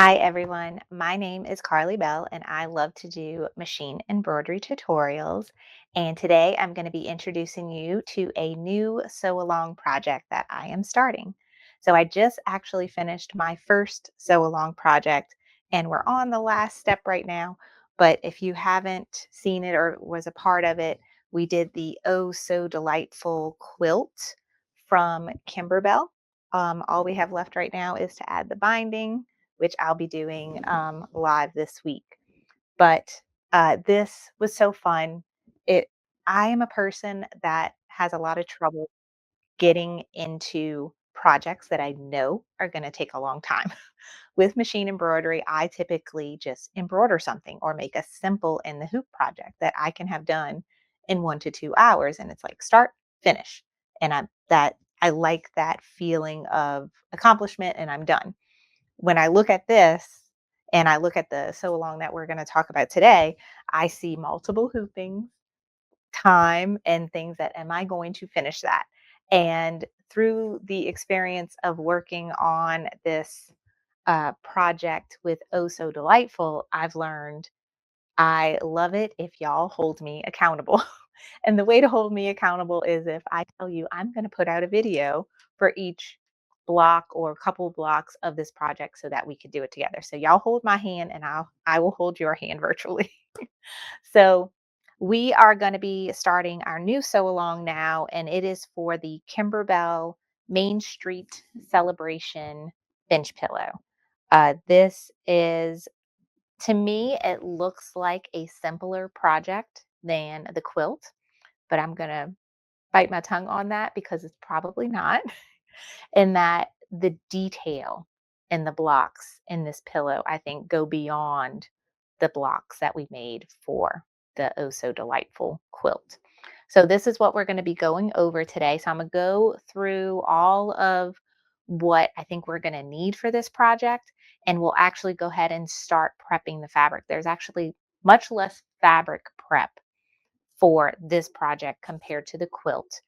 Hi everyone, my name is Carly Bell and I love to do machine embroidery tutorials. And today I'm going to be introducing you to a new sew along project that I am starting. So I just actually finished my first sew along project and we're on the last step right now. But if you haven't seen it or was a part of it, we did the Oh So Delightful quilt from Kimberbell. All we have left right now is to add the binding, which I'll be doing live this week. But this was so fun. It I am a person that has a lot of trouble getting into projects that I know are going to take a long time. With machine embroidery, I typically just embroider something or make a simple in the hoop project that I can have done in 1 to 2 hours. And it's like start, finish. And I like that feeling of accomplishment and I'm done. When I look at this and I look at the sew along that we're going to talk about today, I see multiple hoopings, time, and things that am I going to finish that? And through the experience of working on this project with Oh So Delightful, I've learned I love it if y'all hold me accountable. And the way to hold me accountable is if I tell you I'm going to put out a video for each block or couple blocks of this project so that we could do it together. So y'all hold my hand and I will hold your hand virtually. So we are going to be starting our new sew along now, and it is for the Kimberbell Main Street Celebration bench pillow. This is, to me, it looks like a simpler project than the quilt, but I'm going to bite my tongue on that because it's probably not. In that the detail in the blocks in this pillow, I think, go beyond the blocks that we made for the Oh So Delightful quilt. So, this is what we're going to be going over today. So, I'm going to go through all of what I think we're going to need for this project, and we'll actually go ahead and start prepping the fabric. There's actually much less fabric prep for this project compared to the quilt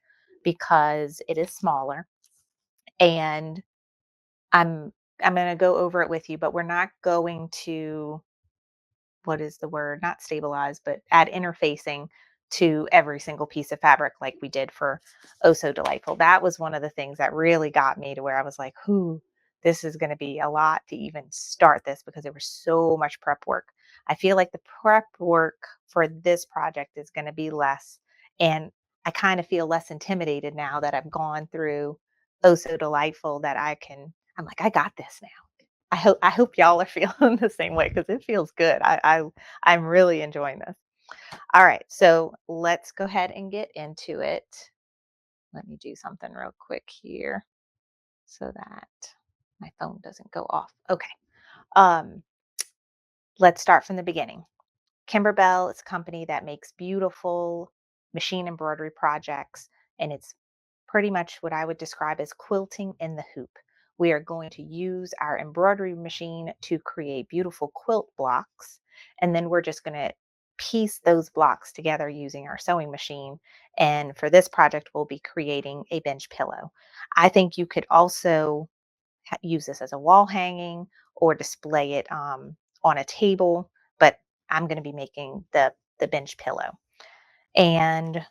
because it is smaller and I'm I'm gonna go over it with you, but we're not going to, what is the word? Not stabilize, but add interfacing to every single piece of fabric like we did for Oh So Delightful. That was one of the things that really got me to where I was like, "Whoo, this is gonna be a lot to even start this because there was so much prep work." I feel like the prep work for this project is gonna be less, and I kind of feel less intimidated now that I've gone through Oh So Delightful that I'm like, "I got this now." I hope y'all are feeling the same way because it feels good. I'm really enjoying this. All right, so let's go ahead and get into it. Let me do something real quick here so that my phone doesn't go off. Okay. Um, let's start from the beginning. Kimberbell is a company that makes beautiful machine embroidery projects, and it's pretty much what I would describe as quilting in the hoop. We are going to use our embroidery machine to create beautiful quilt blocks, and then we're just going to piece those blocks together using our sewing machine. And for this project, we'll be creating a bench pillow. I think you could also use this as a wall hanging or display it on a table, but I'm going to be making the bench pillow. And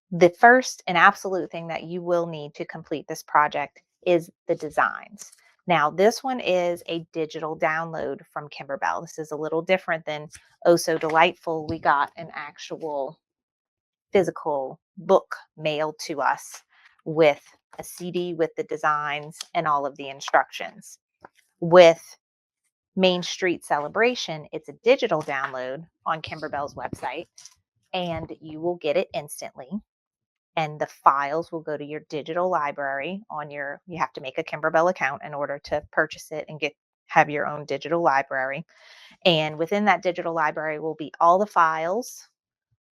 the first and absolute thing that you will need to complete this project is the designs. Now, this one is a digital download from Kimberbell. This is a little different than Oh So Delightful. We got an actual physical book mailed to us with a CD with the designs and all of the instructions. With Main Street Celebration, it's a digital download on Kimberbell's website, and you will get it instantly. And the files will go to your digital library on your, you have to make a Kimberbell account in order to purchase it and have your own digital library. And within that digital library will be all the files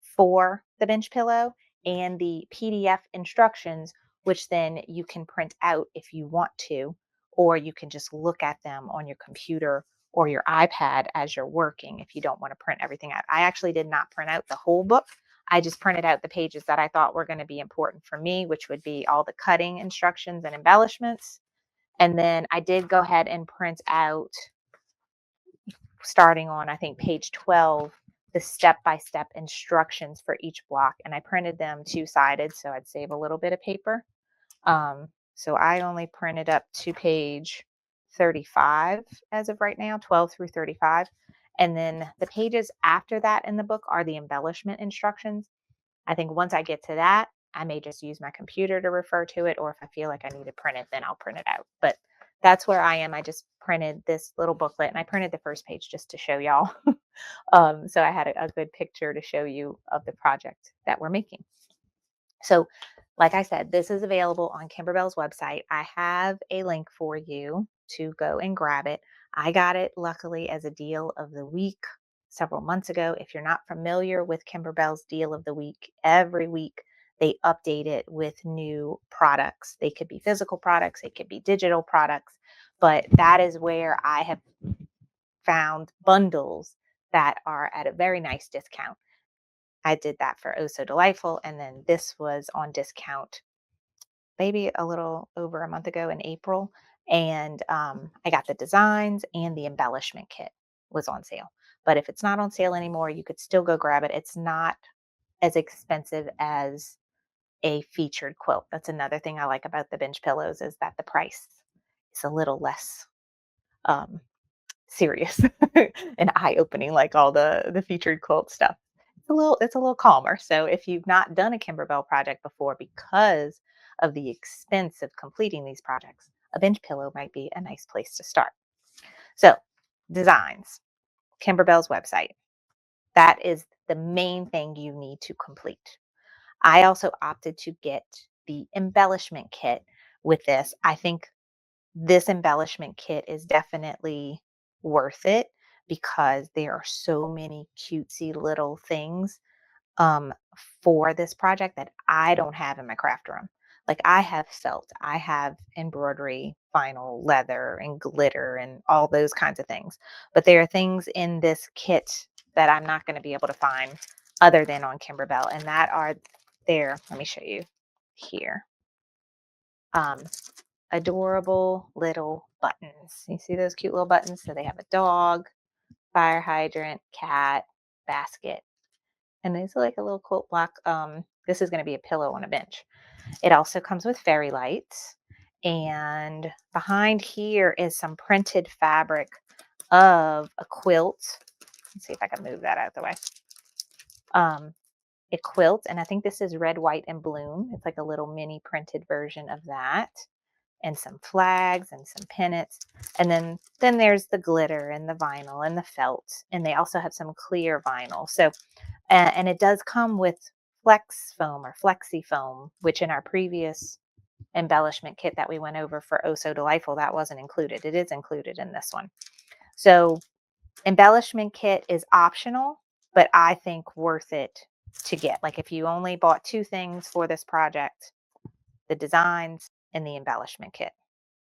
for the bench pillow and the PDF instructions, which then you can print out if you want to, or you can just look at them on your computer or your iPad as you're working if you don't want to print everything out. I actually did not print out the whole book. I just printed out the pages that I thought were going to be important for me, which would be all the cutting instructions and embellishments. And then I did go ahead and print out starting on, I think, page 12, the step-by-step instructions for each block. And I printed them two-sided so I'd save a little bit of paper. So I only printed up to page 35 as of right now, 12 through 35. And then the pages after that in the book are the embellishment instructions. I think once I get to that, I may just use my computer to refer to it, or if I feel like I need to print it, then I'll print it out. But that's where I am. I just printed this little booklet and I printed the first page just to show y'all. So I had a good picture to show you of the project that we're making. So, like I said, this is available on Kimberbell's website. I have a link for you to go and grab it. I got it luckily as a deal of the week several months ago. If you're not familiar with Kimberbell's deal of the week, every week they update it with new products. They could be physical products, they could be digital products, but that is where I have found bundles that are at a very nice discount. I did that for Oh So Delightful, and then this was on discount maybe a little over a month ago in April. And I got the designs, and the embellishment kit was on sale. But if it's not on sale anymore, you could still go grab it. It's not as expensive as a featured quilt. That's another thing I like about the bench pillows, is that the price is a little less um, serious and eye-opening, like all the featured quilt stuff. It's a little calmer. So if you've not done a Kimberbell project before because of the expense of completing these projects, a bench pillow might be a nice place to start. So, designs, Kimberbell's website. That is the main thing you need to complete. I also opted to get the embellishment kit with this. I think this embellishment kit is definitely worth it because there are so many cutesy little things um, for this project that I don't have in my craft room. Like, I have felt, I have embroidery, vinyl, leather, and glitter, and all those kinds of things. But there are things in this kit that I'm not going to be able to find other than on Kimberbell, and that are there. Let me show you here. Um, Adorable little buttons. You see those cute little buttons? So they have a dog, fire hydrant, cat, basket, and these are like a little quilt block. This is going to be a pillow on a bench. It also comes with fairy lights, and behind here is some printed fabric of a quilt. Let's see if I can move that out of the way. Um, a quilt, and I think this is red, white, and bloom. It's like a little mini printed version of that, and some flags and some pennants. And then there's the glitter and the vinyl and the felt, and they also have some clear vinyl. So and it does come with flex foam or flexi foam, which in our previous embellishment kit that we went over for Oh So Delightful, that wasn't included. It is included in this one. So embellishment kit is optional, but I think worth it to get. Like, if you only bought two things for this project, the designs and the embellishment kit.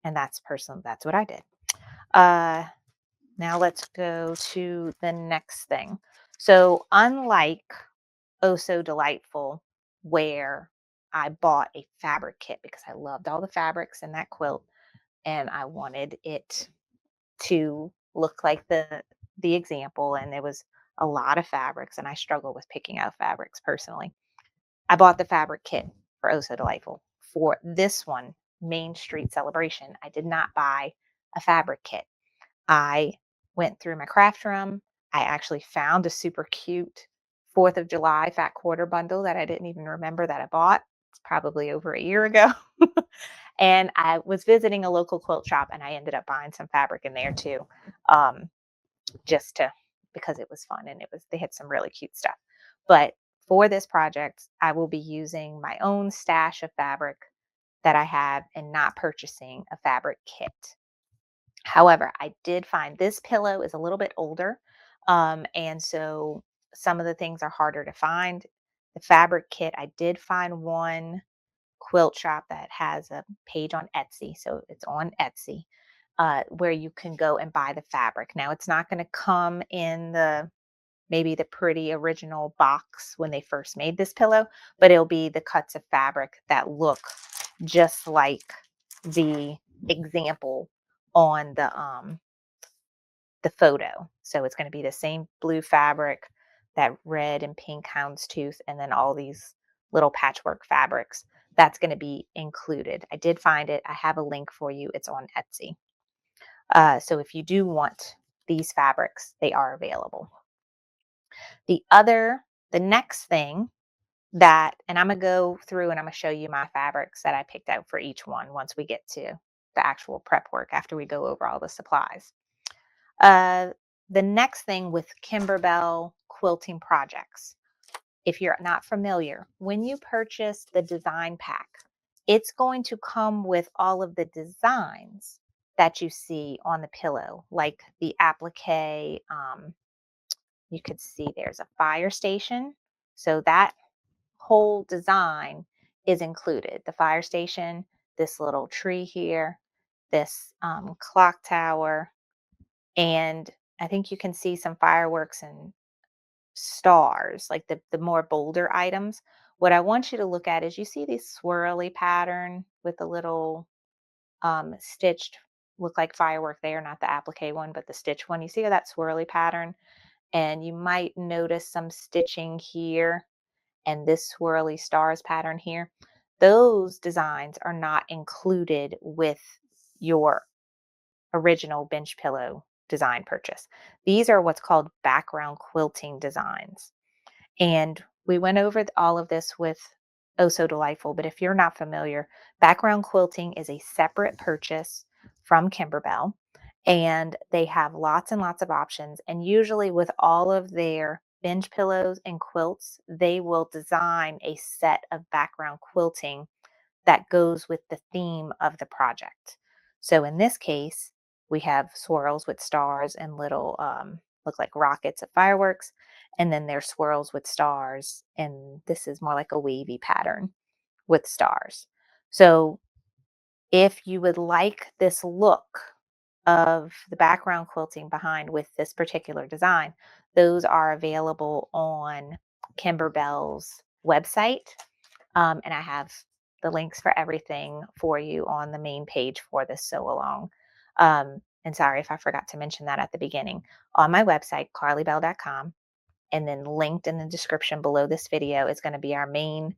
And that's what I did. Uh Now let's go to the next thing. So unlike Oh So Delightful, where I bought a fabric kit because I loved all the fabrics in that quilt and I wanted it to look like the example, and there was a lot of fabrics and I struggle with picking out fabrics personally. I bought the fabric kit for Oh So Delightful. For this one, Main Street Celebration, I did not buy a fabric kit. I went through my craft room. I actually found a super cute 4th of July fat quarter bundle that I didn't even remember that I bought. It's probably over a year ago. And I was visiting a local quilt shop and I ended up buying some fabric in there too. Um, just to because it was fun and they had some really cute stuff. But for this project, I will be using my own stash of fabric that I have and not purchasing a fabric kit. However, I did find this pillow is a little bit older, and so some of the things are harder to find. The fabric kit, I did find one quilt shop that has a page on Etsy, so it's on Etsy, where you can go and buy the fabric. Now, it's not going to come in maybe the pretty original box when they first made this pillow, but it'll be the cuts of fabric that look just like the example on the photo. So it's going to be the same blue fabric, that red and pink houndstooth, and then all these little patchwork fabrics. That's going to be included. I did find it. I have a link for you. It's on Etsy. So if you do want these fabrics, they are available. The other, the next thing that, and I'm going to go through and I'm going to show you my fabrics that I picked out for each one once we get to the actual prep work after we go over all the supplies. Uh, the next thing with Kimberbell quilting projects, if you're not familiar, when you purchase the design pack, it's going to come with all of the designs that you see on the pillow, like the applique. You could see there's a fire station. So that whole design is included. The fire station, this little tree here, this clock tower, and I think you can see some fireworks and stars, like the more bolder items. What I want you to look at is you see this swirly pattern with the little stitched, look like firework there, not the applique one, but the stitch one. You see that swirly pattern? And you might notice some stitching here and this swirly stars pattern here. Those designs are not included with your original bench pillow design purchase. These are what's called background quilting designs. And we went over all of this with Oh So Delightful, but if you're not familiar, background quilting is a separate purchase from Kimberbell, and they have lots and lots of options. And usually, with all of their bench pillows and quilts, they will design a set of background quilting that goes with the theme of the project. So in this case, we have swirls with stars and little look like rockets of fireworks, and then there's swirls with stars, and this is more like a wavy pattern with stars. So if you would like this look of the background quilting behind with this particular design, those are available on Kimberbell's website, and I have the links for everything for you on the main page for this sew along. And sorry if I forgot to mention that at the beginning. On my website, carlybell.com, and then linked in the description below this video is going to be our main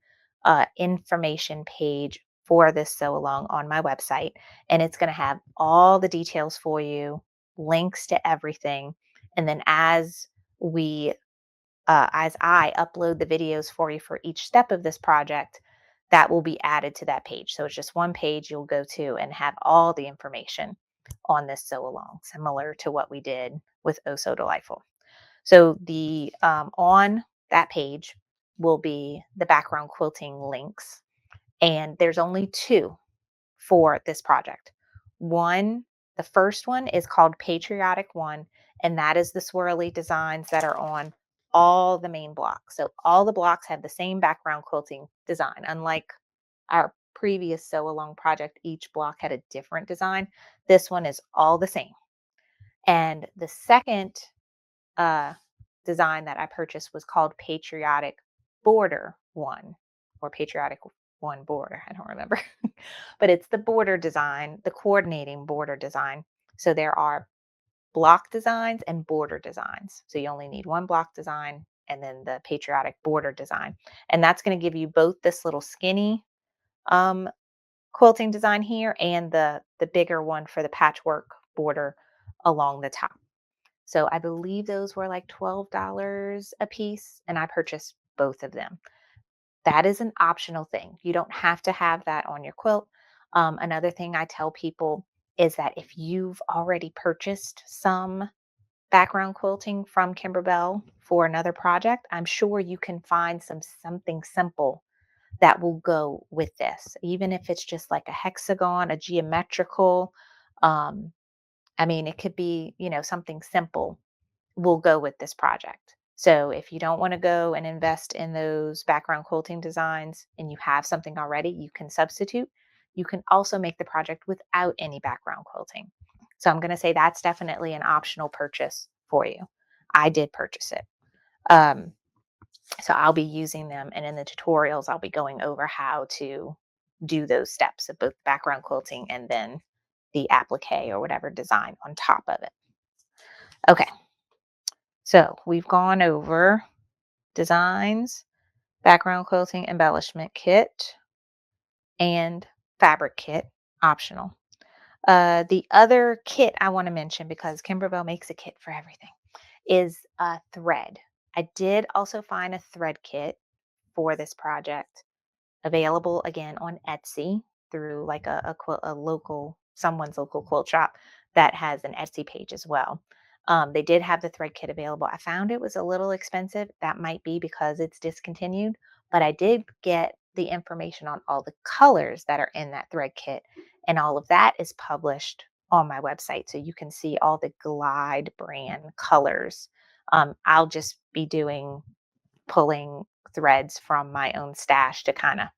information page for this sew along on my website. And it's going to have all the details for you, links to everything. And then we as I upload the videos for you for each step of this project, that will be added to that page. So it's just one page you'll go to and have all the information on this sew along, similar to what we did with Oh So Delightful. So the on that page will be the background quilting links, and there's only two for this project. One, the first one is called Patriotic One, and that is the swirly designs that are on all the main blocks. So all the blocks have the same background quilting design. Unlike our previous sew along project, each block had a different design. This one is all the same. And the second uh, design that I purchased was called Patriotic Border One, or Patriotic One Border. I don't remember. But it's the border design, the coordinating border design. So there are block designs and border designs. So you only need one block design and then the patriotic border design. And that's going to give you both this little skinny um, quilting design here and the bigger one for the patchwork border along the top. So I believe those were like $12 a piece, and I purchased both of them. That is an optional thing. You don't have to have that on your quilt. Another thing I tell people is that if you've already purchased some background quilting from Kimberbell for another project, I'm sure you can find something simple that will go with this, even if it's just like a hexagon, a geometrical. Um, I mean, it could be, something simple will go with this project. So if you don't want to go and invest in those background quilting designs and you have something already, you can substitute. You can also make the project without any background quilting. So I'm going to say that's definitely an optional purchase for you. I did purchase it. Um, so I'll be using them. And in the tutorials, I'll be going over how to do those steps of both background quilting and then the applique or whatever design on top of it. Okay, so we've gone over designs, background quilting, embellishment kit, and fabric kit, optional. The other kit I want to mention, because Kimberbell makes a kit for everything, is thread. I did also find a thread kit for this project available again on Etsy through like a local, someone's local quilt shop that has an Etsy page as well. They did have the thread kit available. I found it was a little expensive. That might be because it's discontinued, but I did get the information on all the colors that are in that thread kit, and all of that is published on my website. So you can see all the Glide brand colors. I'll just be pulling threads from my own stash to kind of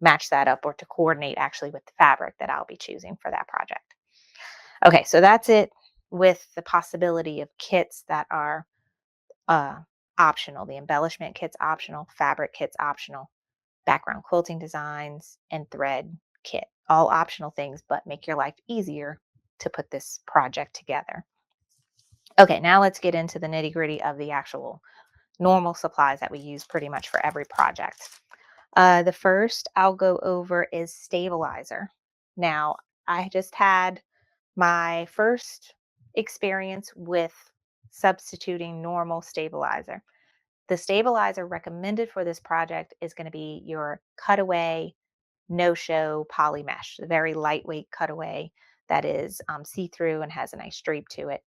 match that up, or to coordinate actually with the fabric that I'll be choosing for that project. Okay, so that's it with the possibility of kits that are uh, optional. The embellishment kit's optional, fabric kit's optional, background quilting designs, and thread kit. All optional things, but make your life easier to put this project together. Okay, now let's get into the nitty gritty of the actual normal supplies that we use pretty much for every project. The first I'll go over is stabilizer. Now, I just had my first experience with substituting normal stabilizer. The stabilizer recommended for this project is going to be your cutaway no show poly mesh, the very lightweight cutaway that is see through and has a nice drape to it.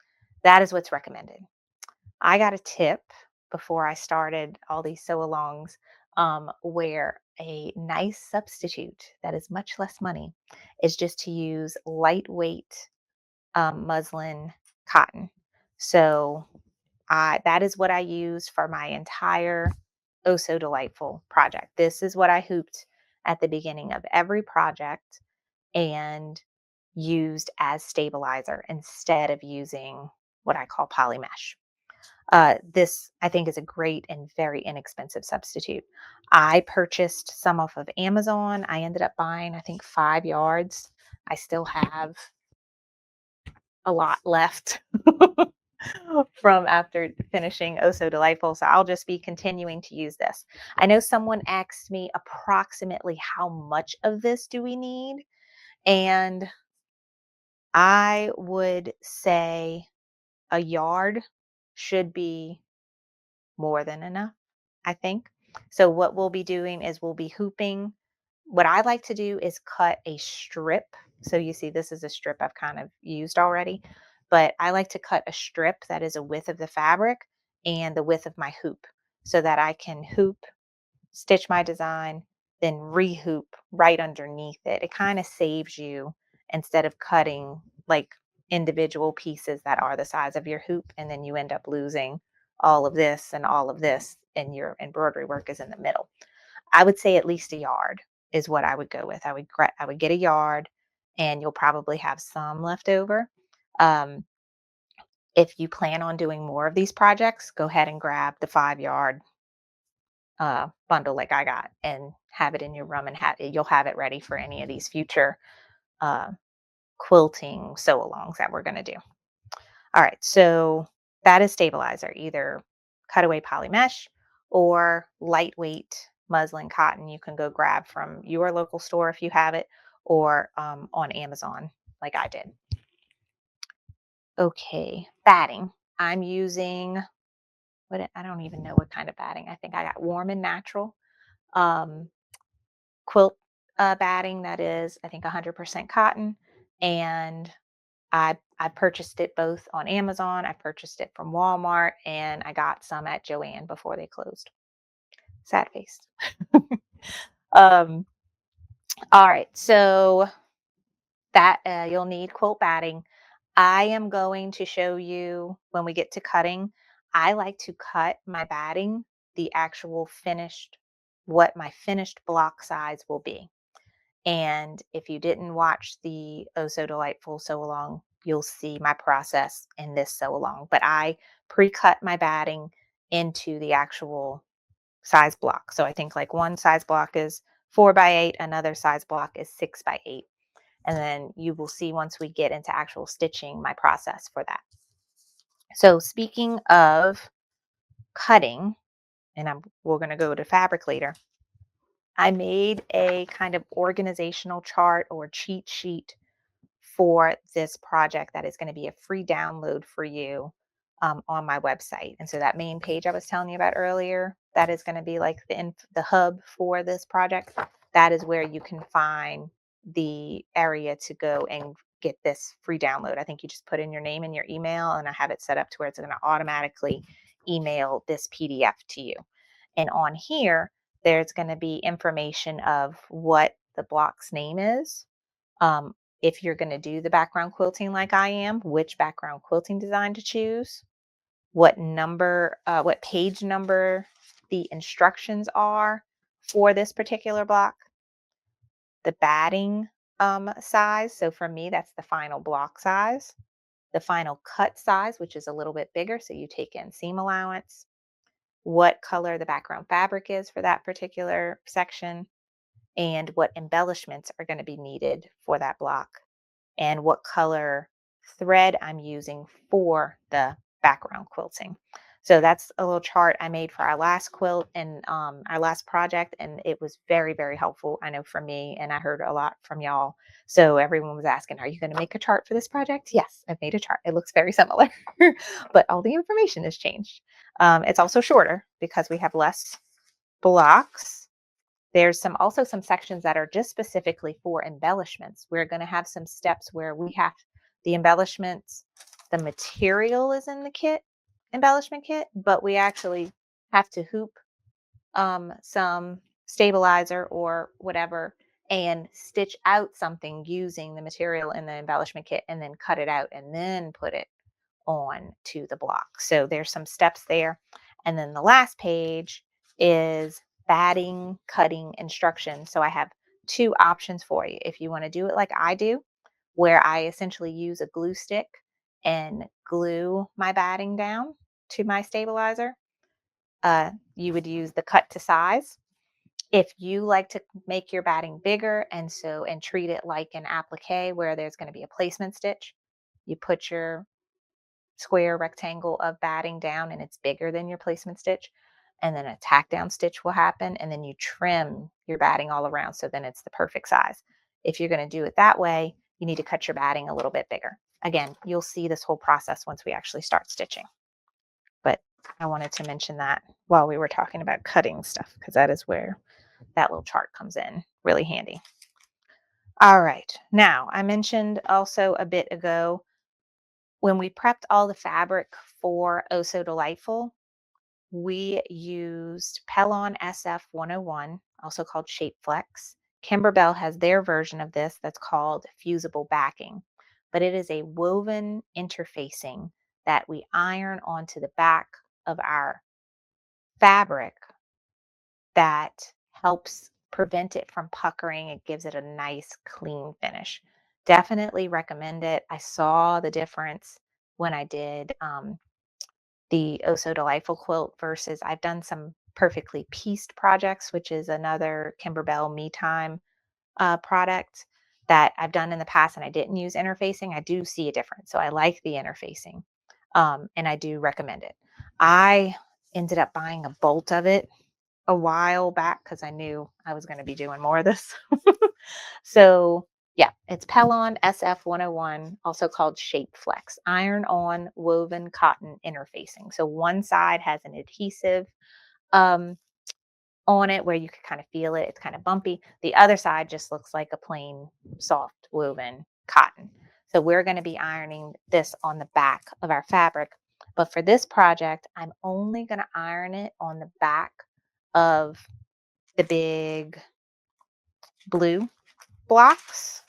That is what's recommended. I got a tip before I started all these sew alongs, where a nice substitute that is much less money is just to use lightweight muslin cotton. So that is what I use for my entire Oh So Delightful project. This is what I hooped at the beginning of every project and used as stabilizer instead of using what I call poly mesh. This, I think, is a great and very inexpensive substitute. I purchased some off of Amazon. I ended up buying, I think, 5 yards. I still have a lot left from after finishing Oh So Delightful. So I'll just be continuing to use this. I know someone asked me approximately how much of this do we need? And I would say a yard should be more than enough, I think. So what we'll be doing is we'll be hooping. What I like to do is cut a strip. So you see, this is a strip I've kind of used already, but I like to cut a strip that is a width of the fabric and the width of my hoop, so that I can hoop, stitch my design, then rehoop right underneath it. It kind of saves you, instead of cutting like individual pieces that are the size of your hoop, and then you end up losing all of this and all of this, and your embroidery work is in the middle. I would say at least a yard is what I would go with. I would get a yard, and you'll probably have some left over. Um, if you plan on doing more of these projects, go ahead and grab the 5 yard bundle like I got, and have it in your room, and you'll have it ready for any of these future uh, quilting sew alongs that we're going to do. All right, so that is stabilizer, either cutaway poly mesh or lightweight muslin cotton. You can go grab from your local store if you have it, or on Amazon like I did. Okay, batting. I'm using I don't even know what kind of batting. I think I got Warm and Natural. Um, quilt batting that is, I think, 100% cotton, and I purchased it both on Amazon. I purchased it from Walmart, and I got some at Joann before they closed. Sad face. um, all right, so that you'll need quilt batting. I am going to show you when we get to cutting. I like to cut my batting the actual finished, what my finished block size will be. And if you didn't watch the Oh So Delightful sew along, you'll see my process in this sew along. But I pre cut my batting into the actual size block. So I think like one size block is 4 by 8, another size block is 6 by 8. And then you will see once we get into actual stitching my process for that. So speaking of cutting, and we're going to go to fabric later. I made a kind of organizational chart or cheat sheet for this project that is going to be a free download for you on my website. And so that main page I was telling you about earlier, that is going to be like the hub for this project. That is where you can find the area to go and get this free download. I think you just put in your name and your email, and I have it set up to where it's going to automatically email this PDF to you. And on here, there's going to be information of what the block's name is, um, if you're going to do the background quilting like I am, which background quilting design to choose, what page number the instructions are for this particular block, the batting size. So for me, that's the final block size, the final cut size, which is a little bit bigger. So you take in seam allowance, what color the background fabric is for that particular section, and what embellishments are going to be needed for that block, and what color thread I'm using for the background quilting. So that's a little chart I made for our last quilt and our last project, and it was very, very helpful. I know for me, and I heard a lot from y'all. So everyone was asking, "Are you going to make a chart for this project?" Yes, I've made a chart. It looks very similar, but all the information has changed. It's also shorter because we have less blocks. There's also some sections that are just specifically for embellishments. We're going to have some steps where we have the embellishments, the material is in the embellishment kit, but we actually have to hoop some stabilizer or whatever and stitch out something using the material in the embellishment kit and then cut it out and then put it on to the block. So there's some steps there. And then the last page is batting, cutting instructions. So I have two options for you. If you want to do it like I do, where I essentially use a glue stick and glue my batting down to my stabilizer, you would use the cut to size. If you like to make your batting bigger and treat it like an applique where there's going to be a placement stitch, you put your square rectangle of batting down and it's bigger than your placement stitch, and then a tack down stitch will happen, and then you trim your batting all around so then it's the perfect size. If you're going to do it that way, you need to cut your batting a little bit bigger. Again, you'll see this whole process once we actually start stitching, but I wanted to mention that while we were talking about cutting stuff, because that is where that little chart comes in really handy. All right, now I mentioned also a bit ago when we prepped all the fabric for Oh So Delightful, we used Pellon SF 101, also called Shape Flex. Kimberbell has their version of this that's called fusible backing, but it is a woven interfacing that we iron onto the back of our fabric that helps prevent it from puckering. It gives it a nice, clean finish. Definitely recommend it. I saw the difference when I did the Oh So Delightful quilt versus I've done some perfectly pieced projects, which is another Kimberbell Me Time product that I've done in the past, and I didn't use interfacing. I do see a difference. So I like the interfacing, and I do recommend it. I ended up buying a bolt of it a while back because I knew I was going to be doing more of this. So, yeah, it's Pellon SF 101, also called Shape Flex, iron on woven cotton interfacing. So, one side has an adhesive um, on it where you can kind of feel it. It's kind of bumpy. The other side just looks like a plain soft woven cotton. So, we're going to be ironing this on the back of our fabric. But for this project, I'm only going to iron it on the back of the big blue blocks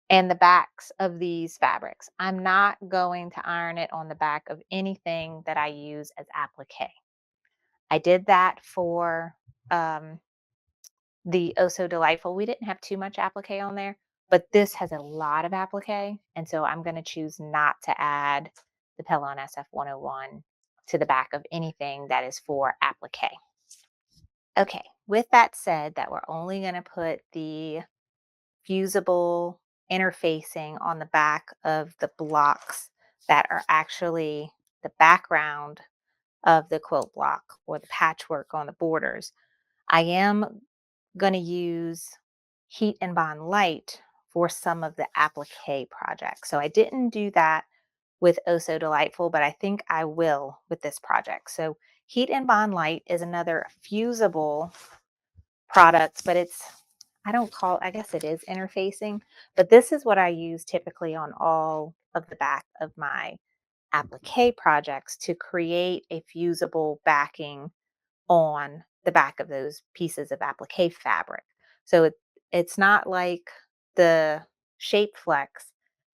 and the backs of these fabrics. I'm not going to iron it on the back of anything that I use as applique. I did that for um, the Oh So Delightful. We didn't have too much applique on there, but this has a lot of applique. And so I'm going to choose not to add the Pellon SF 101 to the back of anything that is for applique. Okay, with that said, that we're only going to put the fusible interfacing on the back of the blocks that are actually the background of the quilt block or the patchwork on the borders. I am going to use Heat and Bond Light for some of the applique projects. So I didn't do that with Oh So Delightful, but I think I will with this project. So Heat and Bond Light is another fusible product, but I don't call, I guess it is interfacing, but this is what I use typically on all of the back of my applique projects to create a fusible backing on the back of those pieces of applique fabric. So it's not like the Shape Flex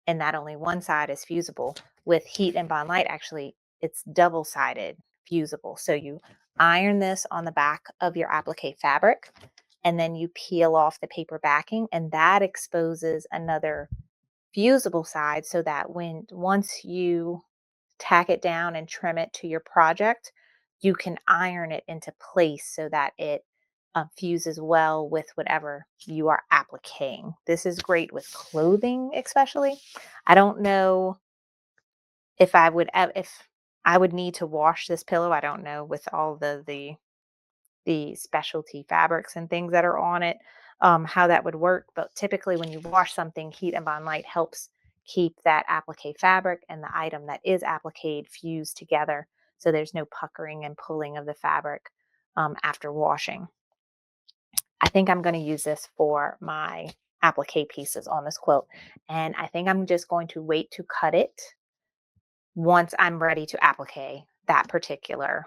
and that only one side is fusible. With Heat and Bond Light, actually, it's double-sided fusible. So you iron this on the back of your applique fabric, and then you peel off the paper backing, and that exposes another fusible side so that once you tack it down and trim it to your project, you can iron it into place so that it fuses well with whatever you are appliquing. This is great with clothing, especially. I don't know if I would need to wash this pillow. I don't know with all the specialty fabrics and things that are on it, how that would work. But typically, when you wash something, Heat and Bond Light helps keep that applique fabric and the item that is appliqued fused together. So there's no puckering and pulling of the fabric after washing. I think I'm going to use this for my applique pieces on this quilt. And I think I'm just going to wait to cut it once I'm ready to applique that particular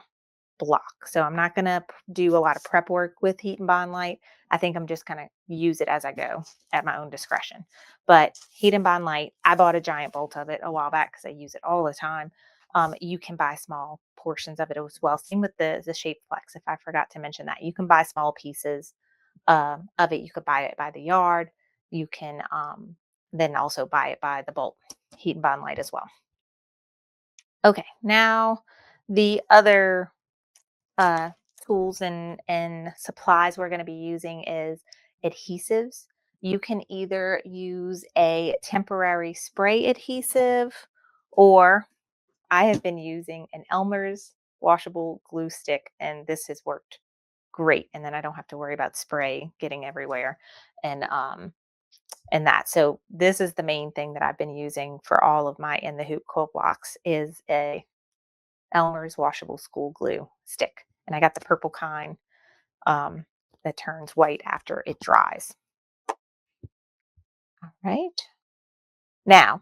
block. So I'm not going to do a lot of prep work with Heat and Bond Light. I think I'm just going to use it as I go at my own discretion. But Heat and Bond Light, I bought a giant bolt of it a while back because I use it all the time. You can buy small portions of it as well. Same with the Shape Flex. If I forgot to mention that, you can buy small pieces of it. You could buy it by the yard. You can then also buy it by the bolt, Heat and Bond Light as well. Okay, now the other uh, tools and supplies we're going to be using is adhesives. You can either use a temporary spray adhesive, or I have been using an Elmer's washable glue stick, and this has worked great. And then I don't have to worry about spray getting everywhere and that. So this is the main thing that I've been using for all of my in the hoop quilt blocks is a Elmer's washable school glue stick. And I got the purple kind um, that turns white after it dries. All right. Now,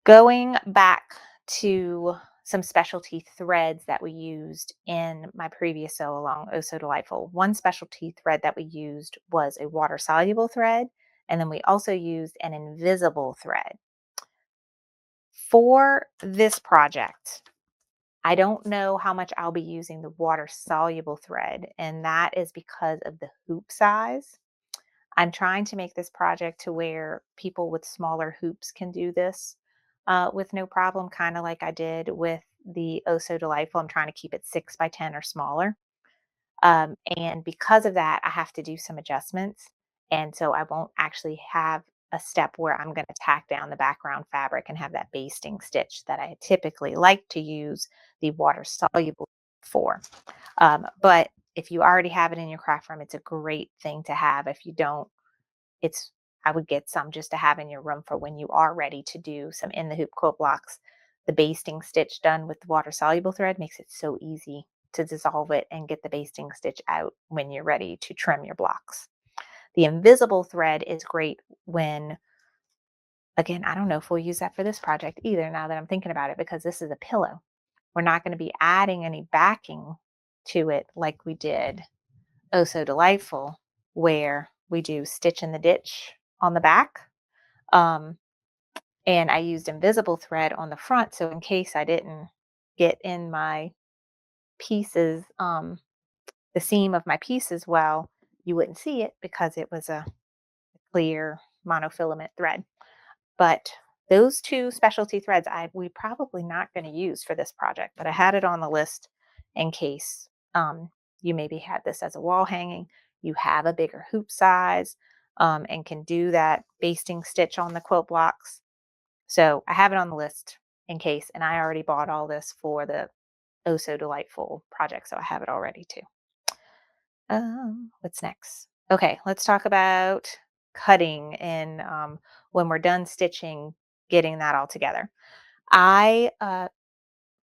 going back to some specialty threads that we used in my previous sew along Oh So Delightful. One specialty thread that we used was a water soluble thread, and then we also used an invisible thread. For this project, I don't know how much I'll be using the water soluble thread, and that is because of the hoop size. I'm trying to make this project to where people with smaller hoops can do this with no problem, kind of like I did with the Oh So Delightful. I'm trying to keep it 6 by 10 or smaller. And because of that, I have to do some adjustments. And so I won't actually have a step where I'm going to tack down the background fabric and have that basting stitch that I typically like to use the water soluble for. But if you already have it in your craft room, it's a great thing to have. If you don't, it's I would get some just to have in your room for when you are ready to do some in the hoop quilt blocks. The basting stitch done with the water soluble thread makes it so easy to dissolve it and get the basting stitch out when you're ready to trim your blocks. The invisible thread is great when, again, I don't know if we'll use that for this project either now that I'm thinking about it, because this is a pillow. We're not going to be adding any backing to it like we did Oh So Delightful, where we do stitch in the ditch on the back. Um, and I used invisible thread on the front. So in case I didn't get in my pieces, the seam of my pieces well, you wouldn't see it because it was a clear monofilament thread. But those two specialty threads we probably not going to use for this project, but I had it on the list in case you maybe had this as a wall hanging. You have a bigger hoop size and can do that basting stitch on the quilt blocks. So I have it on the list in case, and I already bought all this for the Oh So Delightful project, so I have it all ready too. What's next? Okay, let's talk about cutting and when we're done stitching, getting that all together. I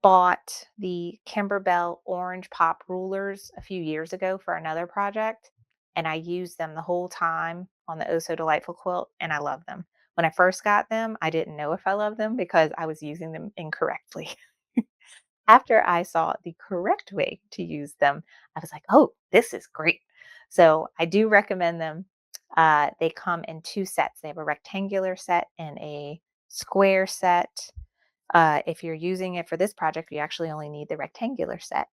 bought the Kimberbell orange pop rulers a few years ago for another project, and I used them the whole time on the Oh So Delightful quilt, and I love them. When I first got them, I didn't know if I loved them because I was using them incorrectly. After I saw the correct way to use them, I was like, oh, this is great. So I do recommend them. They come in two sets. They have a rectangular set and a square set. If you're using it for this project, you actually only need the rectangular set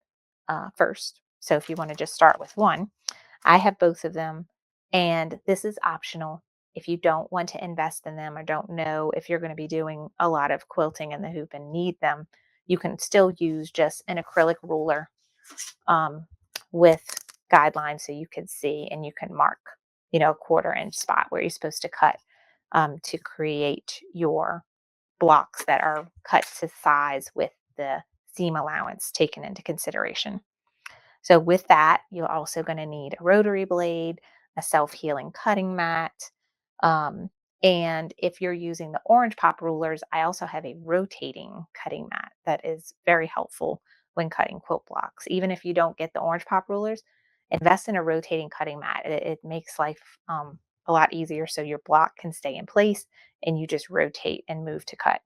first. So if you want to just start with one, I have both of them, and this is optional. If you don't want to invest in them or don't know if you're going to be doing a lot of quilting in the hoop and need them, you can still use just an acrylic ruler um, with guidelines so you can see and you can mark, a 1/4 inch spot where you're supposed to cut to create your blocks that are cut to size with the seam allowance taken into consideration. So with that, you're also going to need a rotary blade, a self-healing cutting mat. Um, and if you're using the orange pop rulers, I also have a rotating cutting mat that is very helpful when cutting quilt blocks. Even if you don't get the orange pop rulers, invest in a rotating cutting mat. It makes life a lot easier so your block can stay in place and you just rotate and move to cut.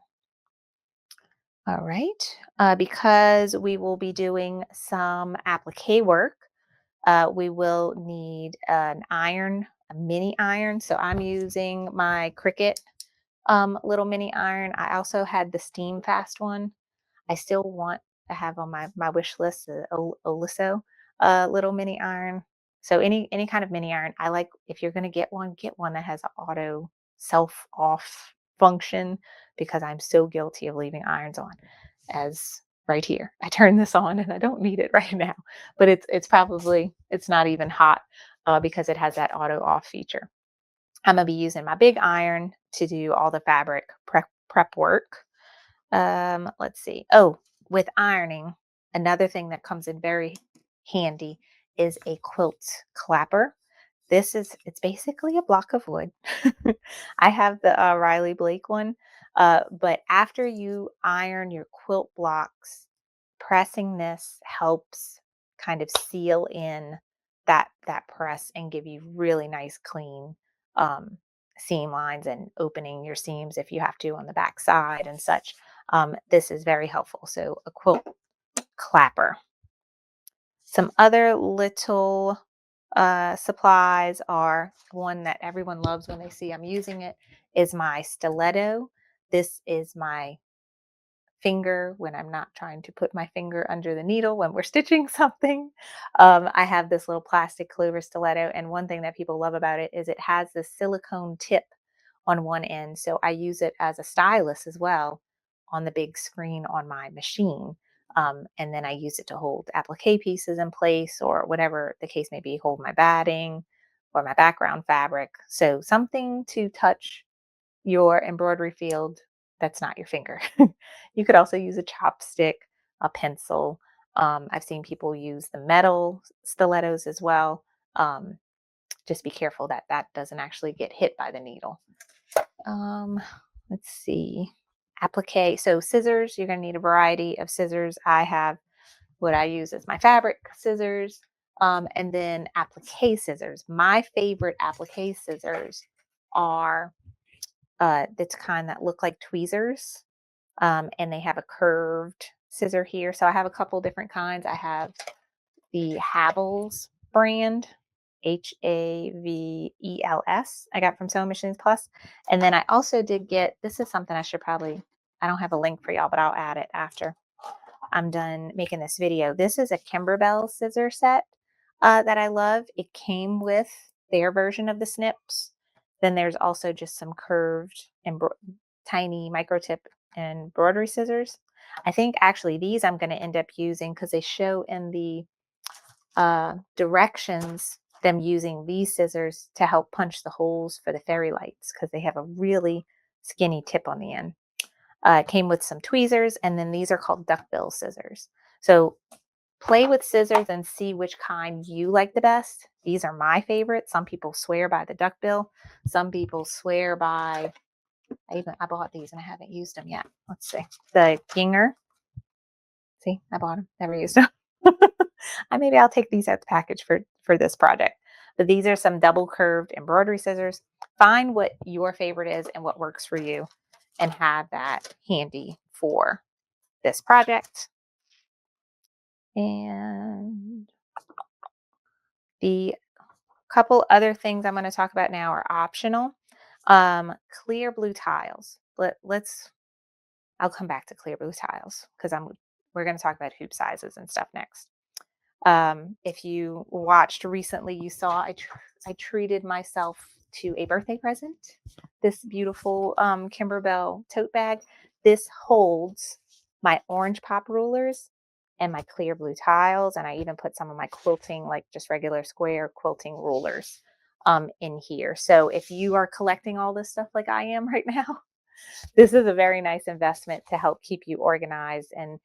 All right. Because we will be doing some applique work, we will need an iron, a mini iron. So I'm using my Cricut little mini iron. I also had the Steam Fast one. I still want to have on my wish list the Oliso little mini iron. So any kind of mini iron, I like. If you're going to get one that has an auto self off function because I'm so guilty of leaving irons on. As right here, I turn this on and I don't need it right now, but it's not even hot because it has that auto off feature. I'm gonna be using my big iron to do all the fabric prep work. Let's see. Oh, with ironing, another thing that comes in very handy is a quilt clapper. It's basically a block of wood. I have the Riley Blake one, but after you iron your quilt blocks, pressing this helps kind of seal in that press and give you really nice clean um, seam lines and opening your seams if you have to on the back side and such. This is very helpful. So a quilt clapper. Some other little supplies are one that everyone loves when they see I'm using it is my stiletto. This is my finger when I'm not trying to put my finger under the needle when we're stitching something. I have this little plastic clover stiletto, and one thing that people love about it is it has this silicone tip on one end. So I use it as a stylus as well on the big screen on my machine. And then I use it to hold applique pieces in place or whatever the case may be, hold my batting or my background fabric. So something to touch your embroidery field that's not your finger. You could also use a chopstick, a pencil. I've seen people use the metal stilettos as well. Um, just be careful that that doesn't actually get hit by the needle. Um, let's see. Applique. So scissors, you're going to need a variety of scissors. I have what I use as my fabric scissors. And then applique scissors. My favorite applique scissors are that's kind that look like tweezers, and they have a curved scissor here. So I have a couple different kinds. I have the Havels brand, Havels. I got from Sewing Machines Plus, and then I also did get. This is something I should probably. I don't have a link for y'all, but I'll add it after I'm done making this video. This is a Kimberbell scissor set that I love. It came with their version of the snips. Then there's also just some curved and tiny micro tip embroidery scissors. I think actually these I'm going to end up using because they show in the directions them using these scissors to help punch the holes for the fairy lights because they have a really skinny tip on the end. It came with some tweezers, and then these are called duckbill scissors. So play with scissors and see which kind you like the best. These are my favorite. Some people swear by the duckbill. Some people swear by, I bought these and I haven't used them yet. Let's see. The Ginger. See, I bought them, never used them. Maybe I'll take these out the package for this project. But these are some double curved embroidery scissors. Find what your favorite is and what works for you, and have that handy for this project. And the couple other things I'm going to talk about now are optional. Clear blue tiles. I'll come back to clear blue tiles because we're going to talk about hoop sizes and stuff next. If you watched recently, you saw I treated myself to a birthday present. This beautiful Kimberbell tote bag. This holds my orange pop rulers and my clear blue tiles, and I even put some of my quilting, like just regular square quilting rulers, in here. So if you are collecting all this stuff like I am right now, this is a very nice investment to help keep you organized. And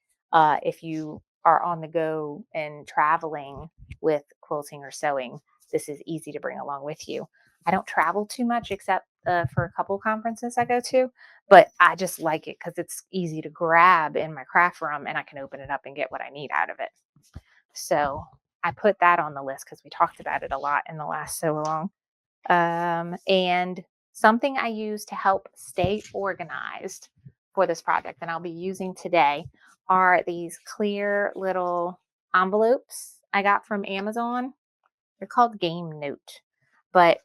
if you are on the go and traveling with quilting or sewing, this is easy to bring along with you. I don't travel too much except for a couple conferences I go to, but I just like it because it's easy to grab in my craft room and I can open it up and get what I need out of it. So I put that on the list because we talked about it a lot in the last so long. And something I use to help stay organized for this project, and I'll be using today, are these clear little envelopes I got from Amazon. They're called Game Note. But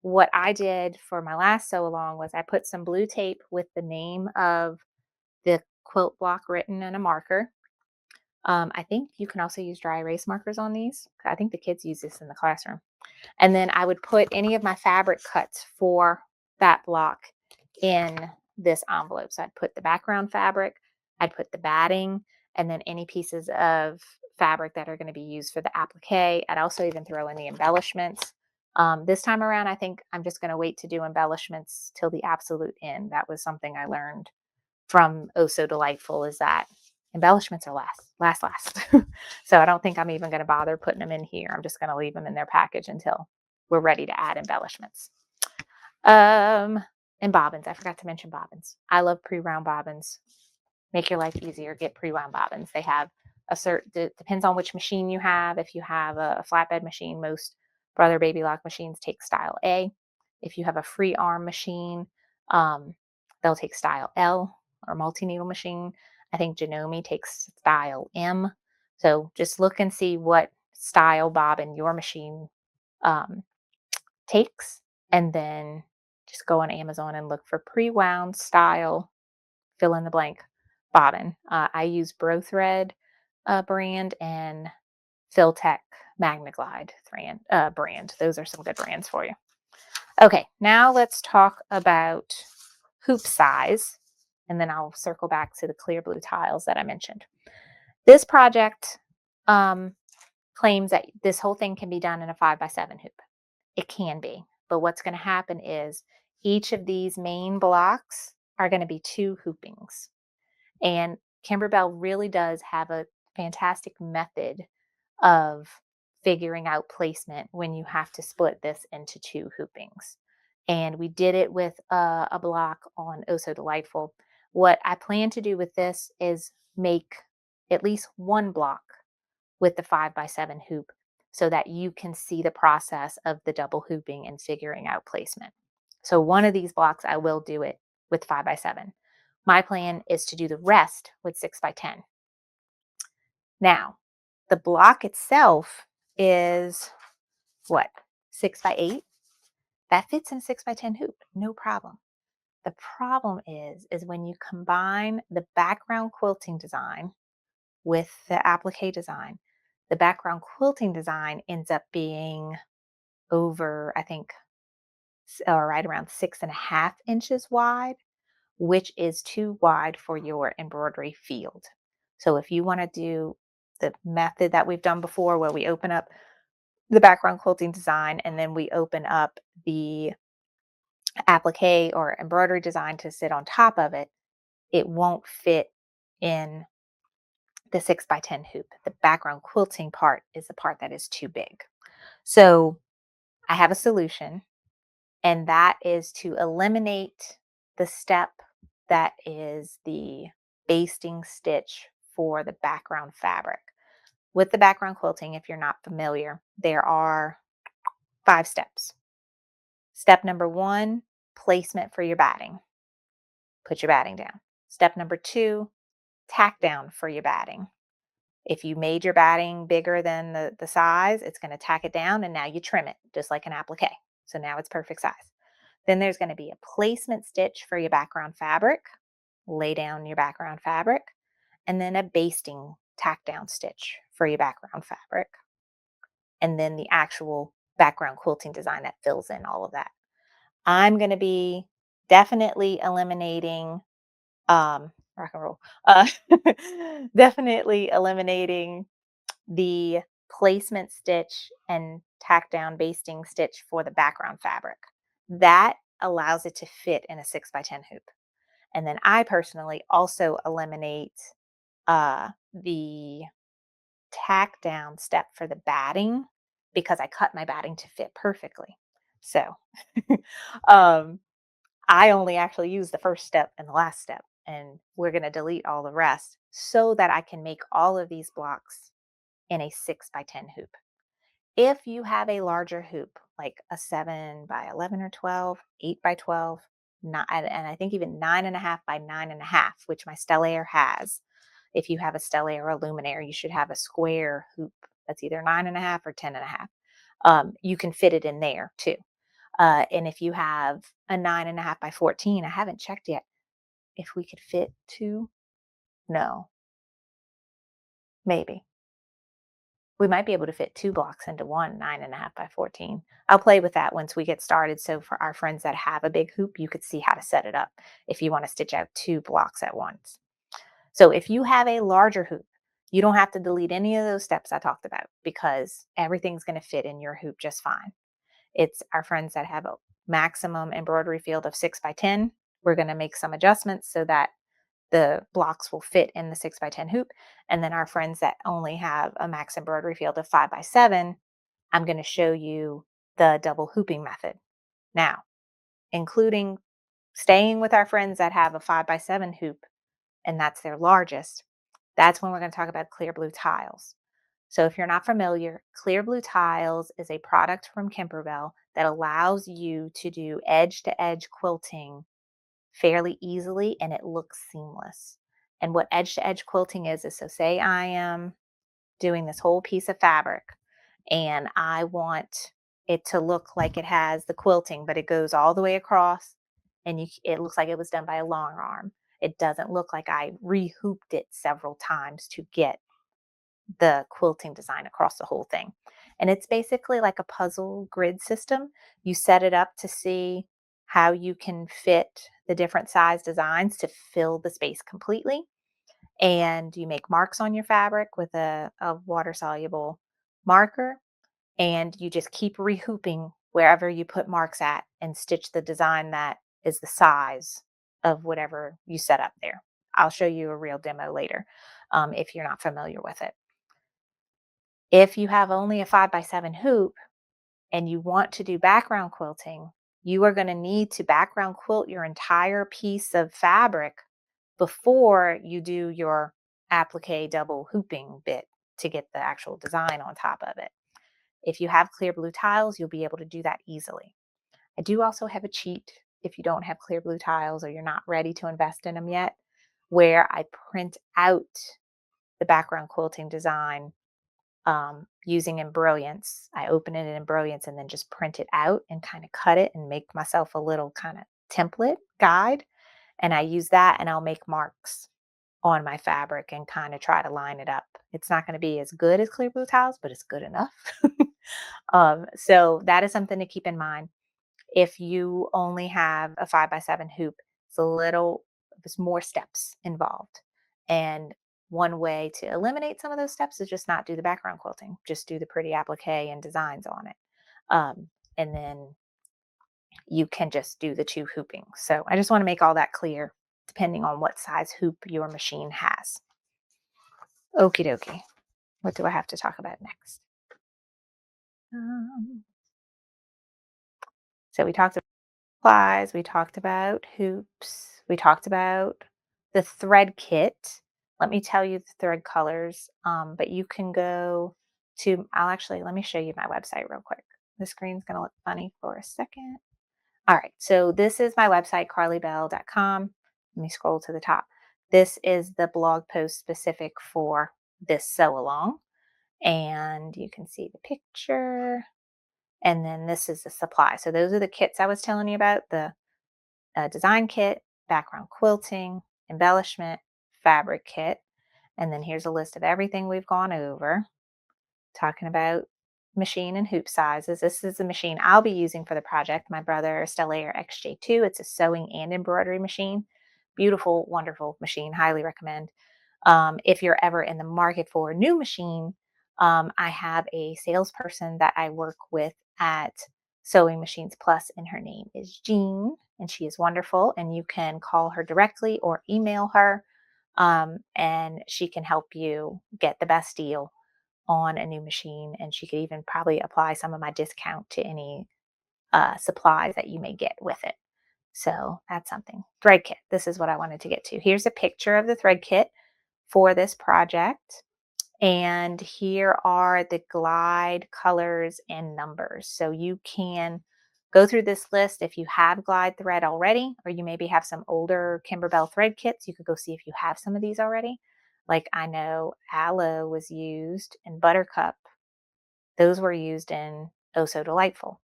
what I did for my last sew along was I put some blue tape with the name of the quilt block written in a marker. I think you can also use dry erase markers on these. I think the kids use this in the classroom. And then I would put any of my fabric cuts for that block in this envelope. So I'd put the background fabric, I'd put the batting, and then any pieces of fabric that are going to be used for the applique. I'd also even throw in the embellishments. This time around, I think I'm just going to wait to do embellishments till the absolute end. That was something I learned from Oh So Delightful, is that embellishments are last. So I don't think I'm even going to bother putting them in here. I'm just going to leave them in their package until we're ready to add embellishments. Um, and bobbins. I forgot to mention bobbins. I love pre-wound bobbins. Make your life easier. Get pre-wound bobbins. They have a certain, depends on which machine you have. If you have a flatbed machine, most Brother Baby Lock machines take style A. If you have a free arm machine, they'll take style L, or multi-needle machine. I think Janome takes style M. So just look and see what style bobbin your machine um, takes, and then just go on Amazon and look for pre-wound style fill in the blank bobbin. I use Bro Thread brand and Filtech Magnaglide brand. Those are some good brands for you. Okay, now let's talk about hoop size, and then I'll circle back to the clear blue tiles that I mentioned. This project claims that this whole thing can be done in a 5x7 hoop. It can be, but what's going to happen is each of these main blocks are going to be 2 hoopings. And Kimberbell really does have a fantastic method of figuring out placement when you have to split this into 2 hoopings. And we did it with a block on Oh So Delightful. What I plan to do with this is make at least one block with the 5x7 hoop so that you can see the process of the double hooping and figuring out placement. So one of these blocks, I will do it with 5x7. My plan is to do the rest with 6x10. Now, the block itself is what? 6x8? That fits in a 6x10 hoop, no problem. The problem is when you combine the background quilting design with the applique design, the background quilting design ends up being over, I think, or right around 6.5 inches wide, which is too wide for your embroidery field. So if you want to do the method that we've done before, where we open up the background quilting design and then we open up the applique or embroidery design to sit on top of it, it won't fit in the 6 by 10 hoop. The background quilting part is the part that is too big. So I have a solution, and that is to eliminate the step that is the basting stitch for the background fabric. With the background quilting, if you're not familiar, there are 5 steps. Step number one, placement for your batting. Put your batting down. Step number two, tack down for your batting. If you made your batting bigger than the size, it's going to tack it down and now you trim it just like an applique. So now it's perfect size. Then there's going to be a placement stitch for your background fabric. Lay down your background fabric, and then a basting tack down stitch for your background fabric. And then the actual background quilting design that fills in all of that. I'm going to be definitely eliminating rock and roll. Definitely eliminating the placement stitch and tack down basting stitch for the background fabric. That allows it to fit in a 6 by 10 hoop. And then I personally also eliminate the tack down step for the batting because I cut my batting to fit perfectly. So um, I only actually use the first step and the last step, and we're going to delete all the rest so that I can make all of these blocks in a 6 by 10 hoop. If you have a larger hoop, like a 7 by 11 or 12, 8 by 12, and I think even 9.5 by 9.5, which my Stellaire has. If you have a Stellaire or a Luminaire, you should have a square hoop that's either 9.5 or 10.5. You can fit it in there too. And if you have a 9.5 by 14, I haven't checked yet if we could fit two. No, maybe. We might be able to fit 2 blocks into one 9.5 by 14. I'll play with that once we get started. So for our friends that have a big hoop, you could see how to set it up if you want to stitch out 2 blocks at once. So if you have a larger hoop, you don't have to delete any of those steps I talked about because everything's going to fit in your hoop just fine. It's our friends that have a maximum embroidery field of 6 by 10. We're going to make some adjustments so that the blocks will fit in the 6 by 10 hoop. And then our friends that only have a max embroidery field of 5 by 7, I'm going to show you the double hooping method. Now, including staying with our friends that have a 5 by 7 hoop, and that's their largest, that's when we're going to talk about clear blue tiles. So if you're not familiar, clear blue tiles is a product from Kimberbell that allows you to do edge to edge quilting fairly easily and it looks seamless. And what edge to edge quilting is so say I am doing this whole piece of fabric and I want it to look like it has the quilting, but it goes all the way across and it looks like it was done by a long arm. It doesn't look like I rehooped it several times to get the quilting design across the whole thing. And it's basically like a puzzle grid system. You set it up to see how you can fit the different size designs to fill the space completely. And you make marks on your fabric with a water soluble marker. And you just keep rehooping wherever you put marks at and stitch the design that is the size of whatever you set up there. I'll show you a real demo later if you're not familiar with it. If you have only a 5 by 7 hoop and you want to do background quilting, you are going to need to background quilt your entire piece of fabric before you do your applique double hooping bit to get the actual design on top of it. If you have clear blue tiles, you'll be able to do that easily. I do also have a cheat if you don't have clear blue tiles or you're not ready to invest in them yet, where I print out the background quilting design using Embrilliance. I open it in Embrilliance and then just print it out and kind of cut it and make myself a little kind of template guide. And I use that and I'll make marks on my fabric and kind of try to line it up. It's not going to be as good as clear blue tiles, but it's good enough. So that is something to keep in mind. If you only have a 5 by 7 hoop, there's more steps involved. And one way to eliminate some of those steps is just not do the background quilting, just do the pretty applique and designs on it. And then you can just do the 2 hooping. So I just want to make all that clear depending on what size hoop your machine has. Okie dokie. What do I have to talk about next? Um, so we talked about supplies, we talked about hoops, we talked about the thread kit. Let me tell you the thread colors, but you can go to, let me show you my website real quick. The screen's going to look funny for a second. All right, so this is my website, carlybell.com. Let me scroll to the top. This is the blog post specific for this sew along. And you can see the picture. And then this is the supply. So those are the kits I was telling you about, the design kit, background quilting, embellishment, fabric kit. And then here's a list of everything we've gone over, talking about machine and hoop sizes. This is the machine I'll be using for the project, my brother Stellaire XJ2. It's a sewing and embroidery machine. Beautiful, wonderful machine. Highly recommend. If you're ever in the market for a new machine, I have a salesperson that I work with at Sewing Machines Plus, and her name is Jean, and she is wonderful. And you can call her directly or email her, and she can help you get the best deal on a new machine. And she could even probably apply some of my discount to any supplies that you may get with it. So that's something. Thread kit. This is what I wanted to get to. Here's a picture of the thread kit for this project. And here are the glide colors and numbers. So you can go through this list if you have glide thread already, or you maybe have some older Kimberbell thread kits. You could go see if you have some of these already. Like I know Aloe was used and Buttercup. Those were used in Oh So Delightful.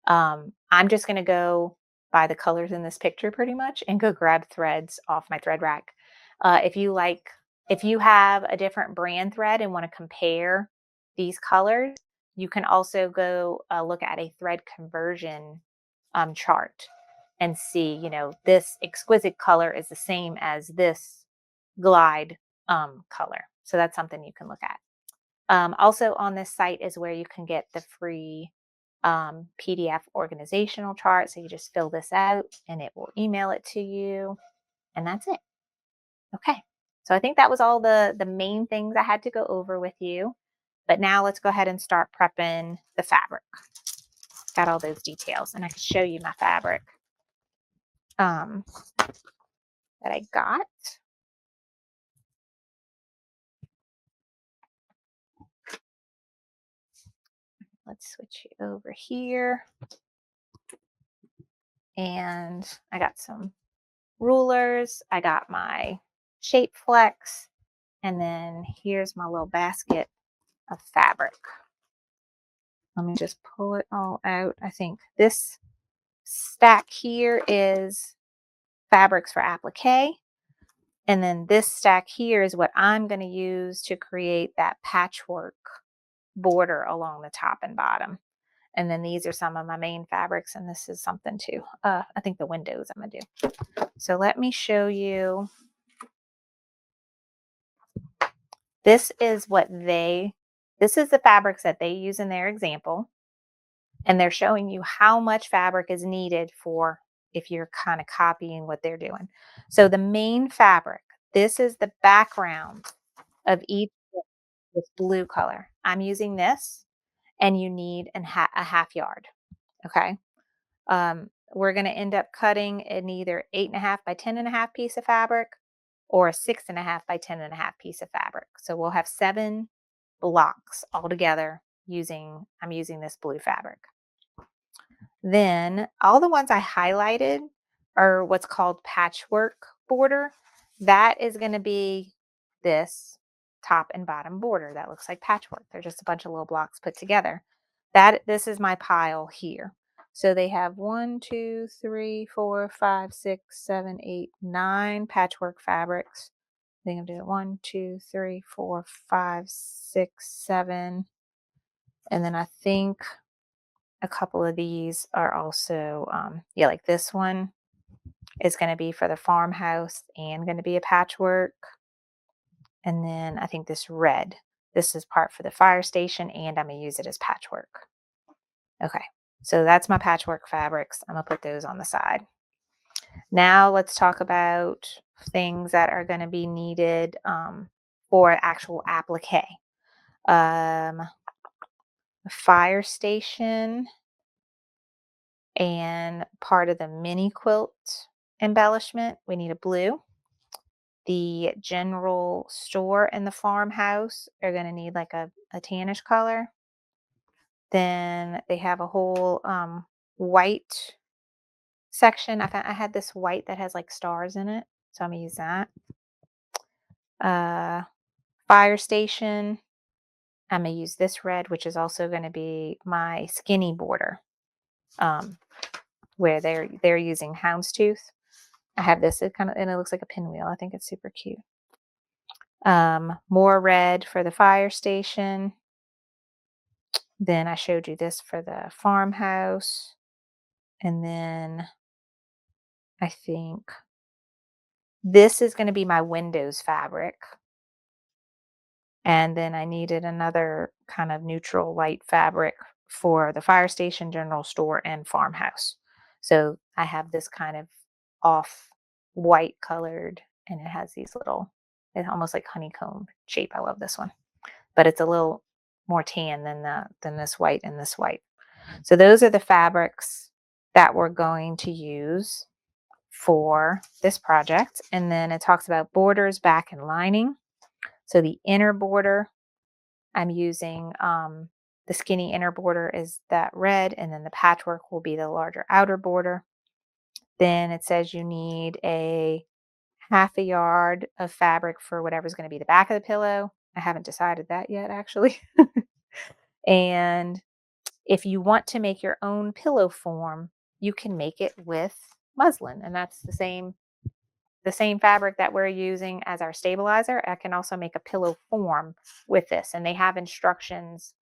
I'm just going to go by the colors in this picture pretty much and go grab threads off my thread rack. If you like, if you have a different brand thread and want to compare these colors, you can also go look at a thread conversion chart and see, this exquisite color is the same as this glide color. So that's something you can look at. Also on this site is where you can get the free PDF organizational chart. So you just fill this out and it will email it to you. And that's it. Okay. So I think that was all the main things I had to go over with you. But now let's go ahead and start prepping the fabric. Got all those details, and I can show you my fabric um, that I got. Let's switch you over here. And I got some rulers. I got my shape flex. And then here's my little basket of fabric. Let me just pull it all out. I think this stack here is fabrics for applique. And then this stack here is what I'm going to use to create that patchwork border along the top and bottom. And then these are some of my main fabrics, and this is something too. I think the windows I'm going to do. So let me show you. This is this is the fabrics that they use in their example. And they're showing you how much fabric is needed for if you're kind of copying what they're doing. So the main fabric, this is the background of each this blue color. I'm using this, and you need a half yard. Okay. We're going to end up cutting an either 8.5 by 10.5 piece of fabric or a 6.5 by 10.5 piece of fabric. So we'll have 7 blocks all together I'm using this blue fabric. Then all the ones I highlighted are what's called patchwork border. That is going to be this top and bottom border that looks like patchwork. They're just a bunch of little blocks put together. This is my pile here. So they have 1, 2, 3, 4, 5, 6, 7, 8, 9 patchwork fabrics. I think I'm doing 1, 2, 3, 4, 5, 6, 7. And then I think a couple of these are also, like this one is going to be for the farmhouse and going to be a patchwork. And then I think this is part for the fire station, and I'm going to use it as patchwork. Okay, so that's my patchwork fabrics. I'm going to put those on the side. Now let's talk about things that are going to be needed for actual applique. A fire station and part of the mini quilt embellishment. We need a blue. The general store and the farmhouse are going to need like a tannish color. Then they have a whole white section. I had this white that has like stars in it, so I'm gonna use that. Uh, Fire station. I'm gonna use this red, which is also going to be my skinny border, um, where they're using houndstooth. I have this. It kind of and it looks like a pinwheel. I think it's super cute. More red for the fire station. Then I showed you this for the farmhouse, and then I think this is going to be my windows fabric. And then I needed another kind of neutral light fabric for the fire station, general store, and farmhouse. So I have this kind of off white colored, and it has these little, it's almost like honeycomb shape. I love this one, but it's a little more tan than this white and this white. So those are the fabrics that we're going to use for this project. And then it talks about borders, back, and lining. So the inner border, I'm using the skinny inner border is that red, and then the patchwork will be the larger outer border. Then it says you need a half a yard of fabric for whatever's going to be the back of the pillow. I haven't decided that yet, actually. And if you want to make your own pillow form, you can make it with muslin, and that's the same fabric that we're using as our stabilizer. I can also make a pillow form with this, and they have instructions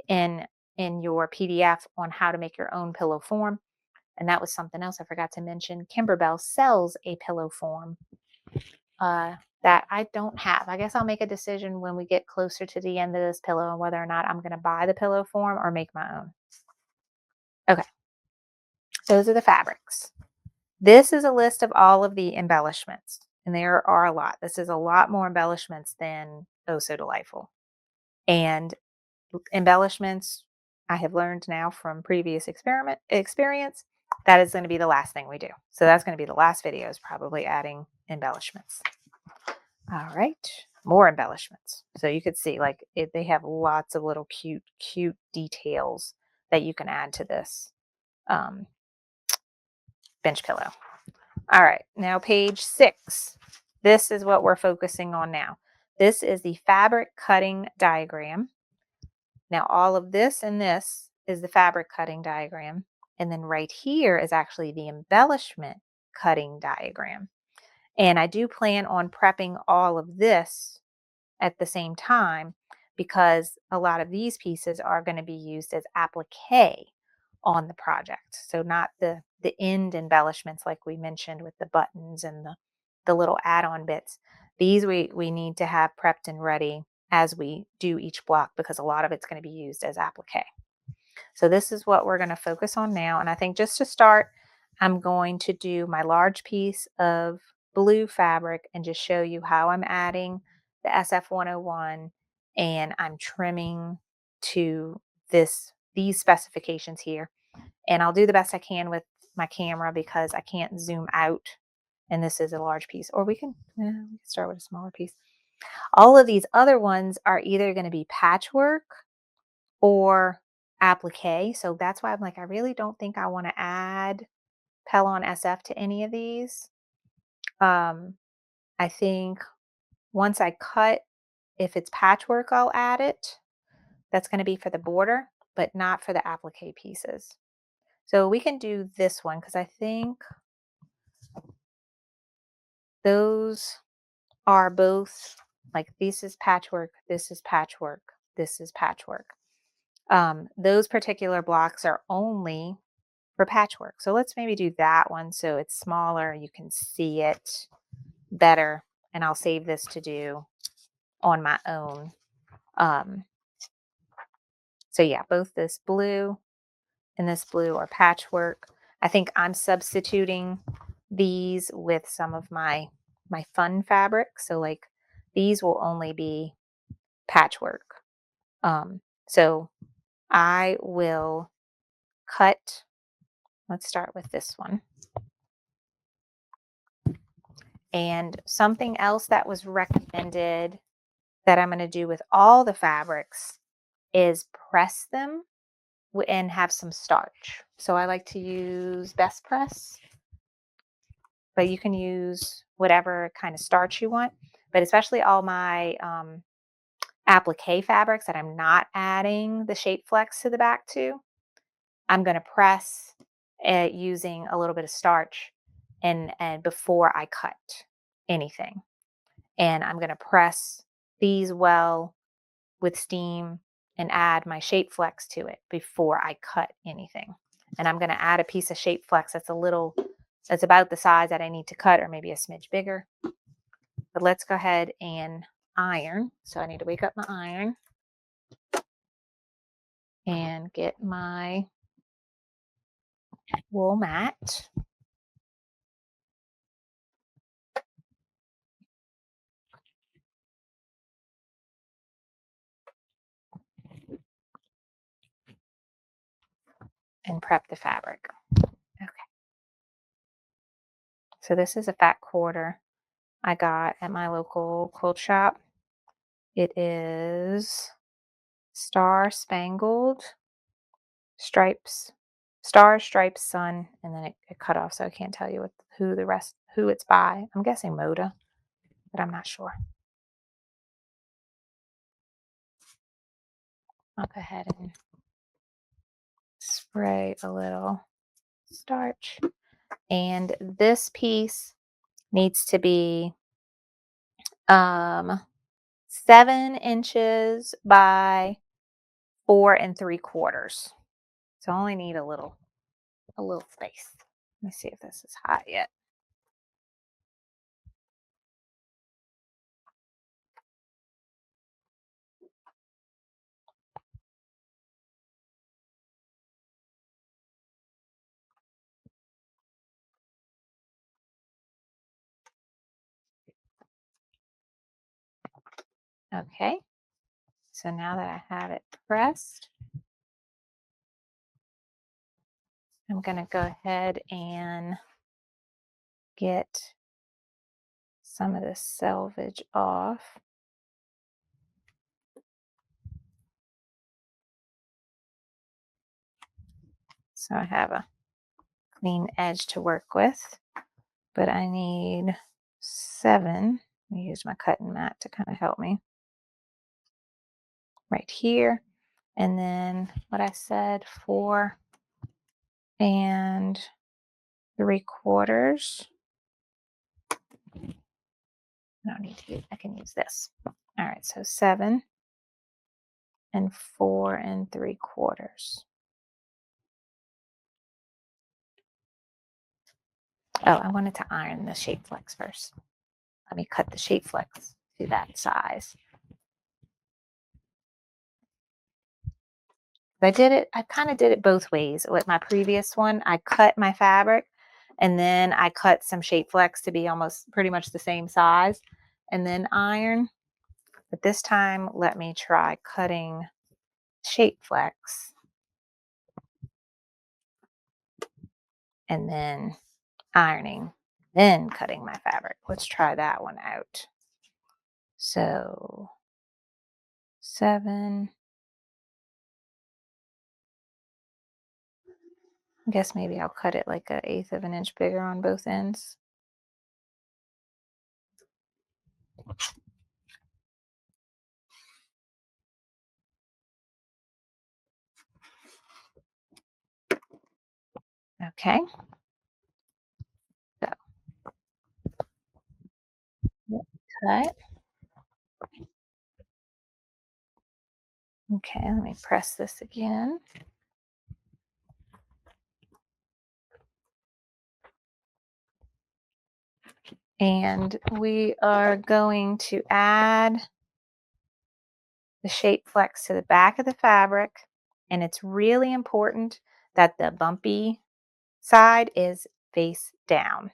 in your PDF on how to make your own pillow form. And that was something else I forgot to mention. Kimberbell sells a pillow form that I don't have. I guess I'll make a decision when we get closer to the end of this pillow on whether or not I'm going to buy the pillow form or make my own. Okay, those are the fabrics. This is a list of all of the embellishments, and there are a lot. This is a lot more embellishments than Oh So Delightful. And embellishments, I have learned now from previous experience, that is going to be the last thing we do. So that's going to be the last video, is probably adding embellishments. All right, more embellishments. So you could see like they have lots of little cute details that you can add to this um, bench pillow. All right, now page 6. This is what we're focusing on now. This is the fabric cutting diagram. Now all of this and this is the fabric cutting diagram. And then right here is actually the embellishment cutting diagram. And I do plan on prepping all of this at the same time, because a lot of these pieces are going to be used as applique on the project. So not the end embellishments like we mentioned with the buttons and the little add-on bits. These we need to have prepped and ready as we do each block, because a lot of it's going to be used as applique. So this is what we're going to focus on now. And I think just to start, I'm going to do my large piece of blue fabric and just show you how I'm adding the SF101, and I'm trimming to these specifications here. And I'll do the best I can with my camera because I can't zoom out, and this is a large piece. Or we can start with a smaller piece. All of these other ones are either going to be patchwork or applique. So that's why I'm like, I really don't think I want to add Pellon SF to any of these. I think once I cut, if it's patchwork, I'll add it. That's going to be for the border, but not for the applique pieces. So we can do this one because I think those are both, like, this is patchwork, this is patchwork, this is patchwork. Those particular blocks are only for patchwork. So let's maybe do that one so it's smaller, you can see it better, and I'll save this to do on my own. So yeah, both this blue and this blue are patchwork. I think I'm substituting these with some of my my fun fabric. So like these will only be patchwork. So I will cut, let's start with this one. And something else that was recommended that I'm going to do with all the fabrics is press them and have some starch. So I like to use Best Press, but you can use whatever kind of starch you want. But especially all my applique fabrics that I'm not adding the shape flex to the back to, I'm going to press it using a little bit of starch and before I cut anything. And I'm going to press these well with steam and add my shape flex to it before I cut anything. And I'm going to add a piece of shape flex that's about the size that I need to cut, or maybe a smidge bigger. But let's go ahead and iron. So I need to wake up my iron and get my wool mat and prep the fabric. Okay. So this is a fat quarter I got at my local quilt shop. It is Star Spangled Stripes, Star Stripes Sun, and then it cut off, so I can't tell you who it's by. I'm guessing Moda, but I'm not sure. I'll go ahead and spray a little starch. And this piece needs to be 7 inches by 4 3/4. So I only need a little space. Let me see if this is hot yet. Okay. So now that I have it pressed, I'm going to go ahead and get some of this selvage off. So I have a clean edge to work with, but I need 7. Let me use my cutting mat to kind of help me right here. And then what I said, 4 3/4. I don't need to use, I can use this. All right, so 7 and 4 3/4. Oh, I wanted to iron the shape flex first. Let me cut the shape flex to that size. I kind of did it both ways. With my previous one, I cut my fabric and then I cut some shape flex to be almost pretty much the same size and then iron. But this time, let me try cutting shape flex and then ironing, then cutting my fabric. Let's try that one out. So 7, I guess maybe I'll cut it like 1/8 of an inch bigger on both ends. Okay. So cut. Okay, let me press this again. And we are going to add the shape flex to the back of the fabric. And it's really important that the bumpy side is face down.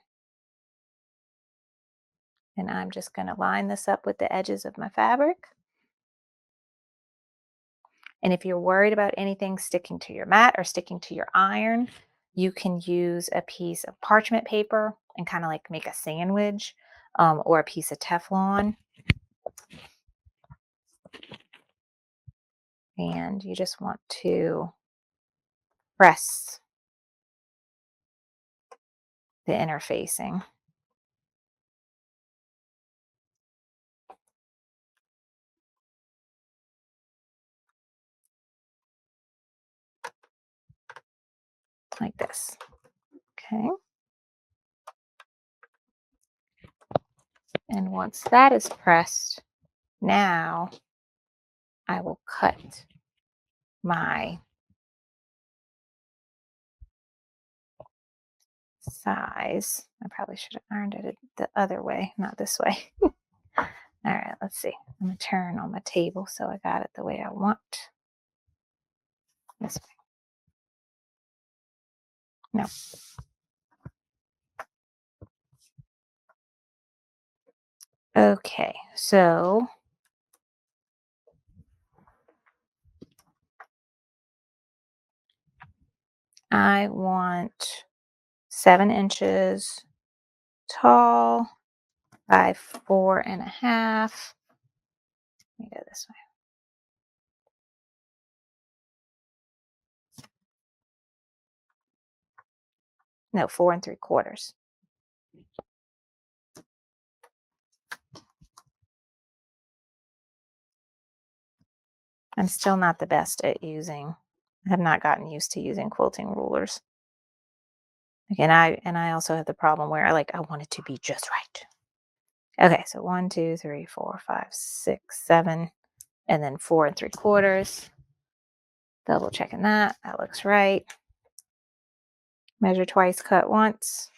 And I'm just going to line this up with the edges of my fabric. And if you're worried about anything sticking to your mat or sticking to your iron, you can use a piece of parchment paper and kind of like make a sandwich, or a piece of Teflon. And you just want to press the interfacing like this. Okay. And once that is pressed, now I will cut my size. I probably should have ironed it the other way, not this way. All right, let's see. I'm going to turn on my table so I got it the way I want. This way. No. Okay, so I want 7 inches tall by 4.5. Let me go this way. No, 4 3/4. I'm still not the best at using. I have not gotten used to using quilting rulers. Again, I also have the problem where I want it to be just right. Okay, so 1, 2, 3, 4, 5, 6, 7, and then 4 3/4. Double checking that. That looks right. Measure twice, cut once.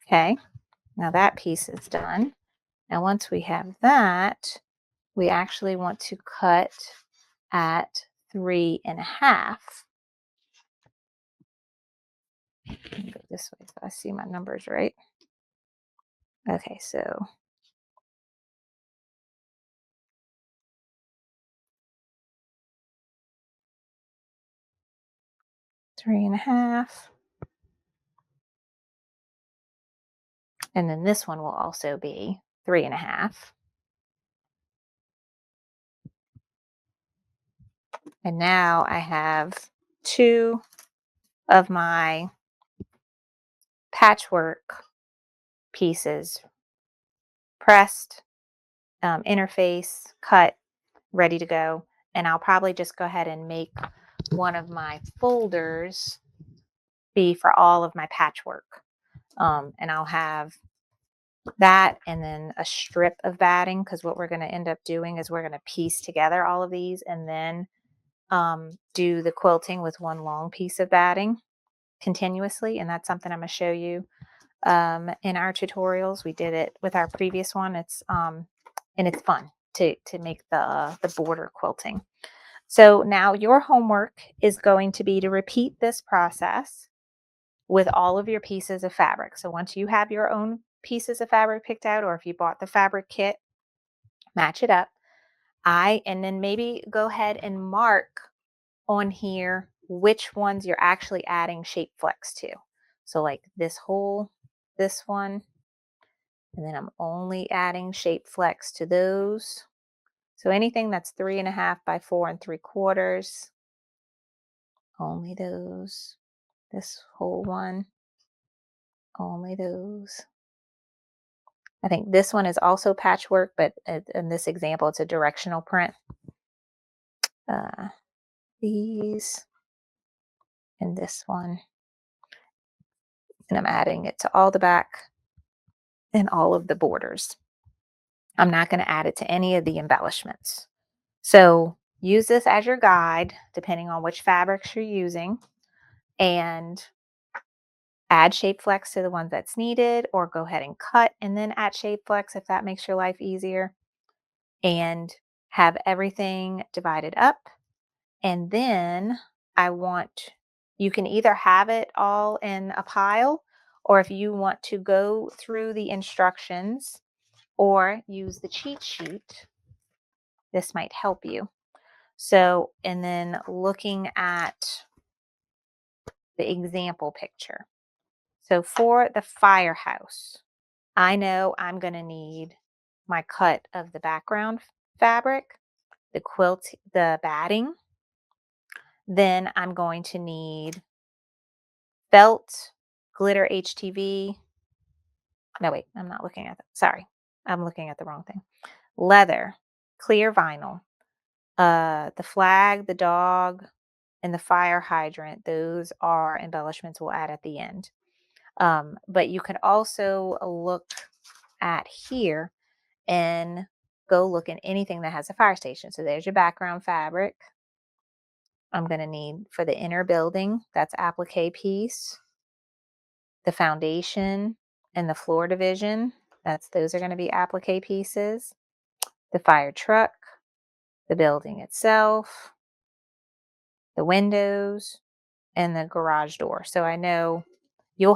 Okay, now that piece is done. Now, once we have that, we actually want to cut at 3.5. Go this way so I see my numbers right. Okay, so 3.5. And then this one will also be 3.5. And now I have two of my patchwork pieces pressed, interface, cut, ready to go. And I'll probably just go ahead and make one of my folders be for all of my patchwork. And I'll have that and then a strip of batting, because what we're going to end up doing is we're going to piece together all of these and then do the quilting with one long piece of batting continuously. And that's something I'm going to show you in our tutorials. We did it with our previous one. And it's fun to make the border quilting. So now your homework is going to be to repeat this process with all of your pieces of fabric. So once you have your own pieces of fabric picked out, or if you bought the fabric kit, match it up. And then maybe go ahead and mark on here which ones you're actually adding shape flex to. So like this one, and then I'm only adding shape flex to those. So anything that's 3.5 by 4 3/4, only those. This whole one, only those. I think this one is also patchwork, but in this example, it's a directional print. Uh, these and this one. And I'm adding it to all the back and all of the borders. I'm not going to add it to any of the embellishments. So use this as your guide, depending on which fabrics you're using, and add shape flex to the ones that's needed, or go ahead and cut and then add shape flex if that makes your life easier, and have everything divided up. And then I want You can either have it all in a pile, or if you want to go through the instructions or use the cheat sheet, this might help you. So, and then looking at the example picture. So for the firehouse, I know I'm going to need my cut of the background fabric, the quilt, the batting. Then I'm going to need felt, glitter HTV. No, wait, I'm not looking at that. Sorry, I'm looking at the wrong thing. Leather, clear vinyl, the flag, the dog, and the fire hydrant. Those are embellishments we'll add at the end. But you can also look at here and go look at anything that has a fire station. So there's your background fabric. I'm going to need for the inner building, that's applique piece, the foundation and the floor division. Those are going to be applique pieces, the fire truck, the building itself, the windows, and the garage door. So I know you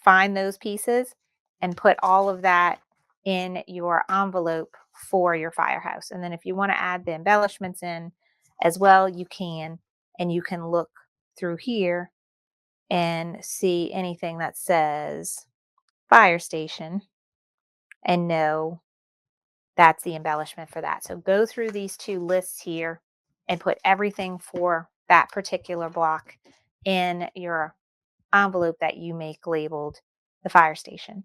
find those pieces and put all of that in your envelope for your firehouse. And then if you want to add the embellishments in as well, you can. And you can look through here and see anything that says fire station and know that's the embellishment for that. So go through these two lists here and put everything for that particular block in your envelope that you make labeled the fire station.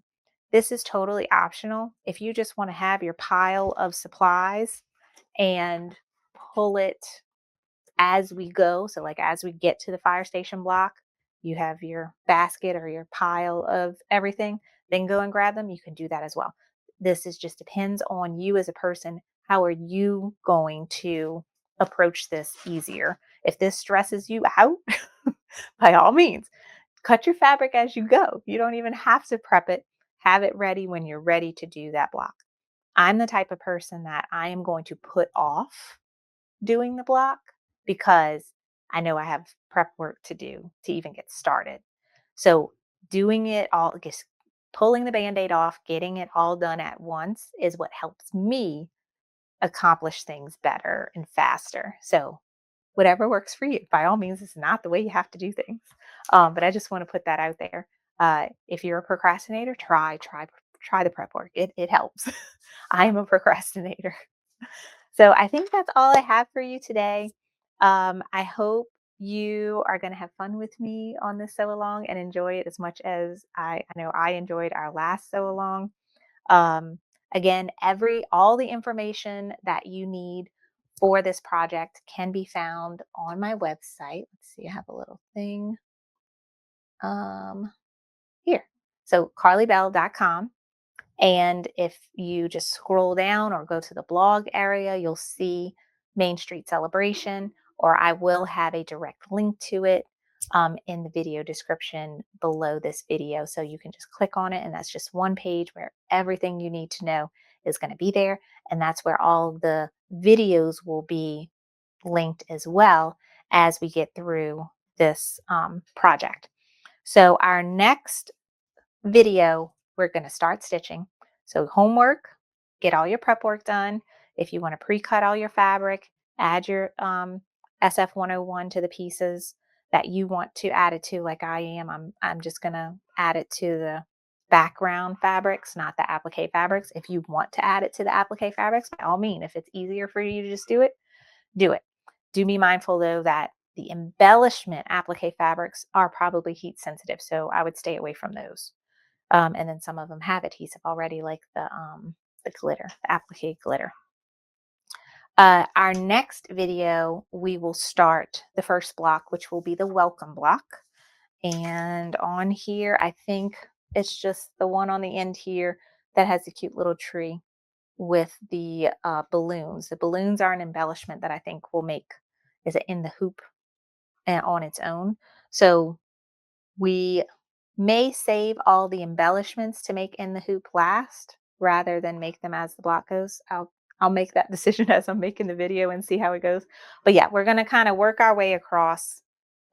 This is totally optional. If you just want to have your pile of supplies and pull it as we go, so like as we get to the fire station block, you have your basket or your pile of everything, then go and grab them. You can do that as well. This is just depends on you as a person. How are you going to approach this easier? If this stresses you out, by all means, cut your fabric as you go. You don't even have to prep it. Have it ready when you're ready to do that block. I'm the type of person that I am going to put off doing the block because I know I have prep work to do to even get started. So doing it all, just pulling the band-aid off, getting it all done at once is what helps me accomplish things better and faster. So whatever works for you. By all means, it's not the way you have to do things. But I just want to put that out there. If you're a procrastinator, try the prep work. It helps. I am a procrastinator. So I think that's all I have for you today. I hope you are going to have fun with me on this sew along and enjoy it as much as I know I enjoyed our last sew along. Um, Again, all the information that you need for this project can be found on my website. Let's see, I have a little thing um, here. So carlybell.com. And if you just scroll down or go to the blog area, you'll see Main Street Celebration, or I will have a direct link to it in the video description below this video. So you can just click on it, and that's just one page where everything you need to know is going to be there. And that's where all the videos will be linked as well as we get through this project. So our next video, we're going to start stitching. So homework, get all your prep work done. If you want to pre-cut all your fabric, add your SF101 to the pieces that you want to add it to, like I am. I'm just going to add it to the background fabrics, not the applique fabrics. If you want to add it to the applique fabrics, by all means, if it's easier for you to just do it, do it. Do be mindful though that the embellishment applique fabrics are probably heat sensitive, so I would stay away from those. And then some of them have adhesive already, like the glitter, the applique glitter. Our next video, we will start the first block, which will be the welcome block. And on here, I think it's just the one on the end here that has a cute little tree with the balloons. The balloons are an embellishment that I think will make is it in the hoop on its own. So we may save all the embellishments to make in the hoop last rather than make them as the block goes. I'll make that decision as I'm making the video and see how it goes. But yeah, we're going to kind of work our way across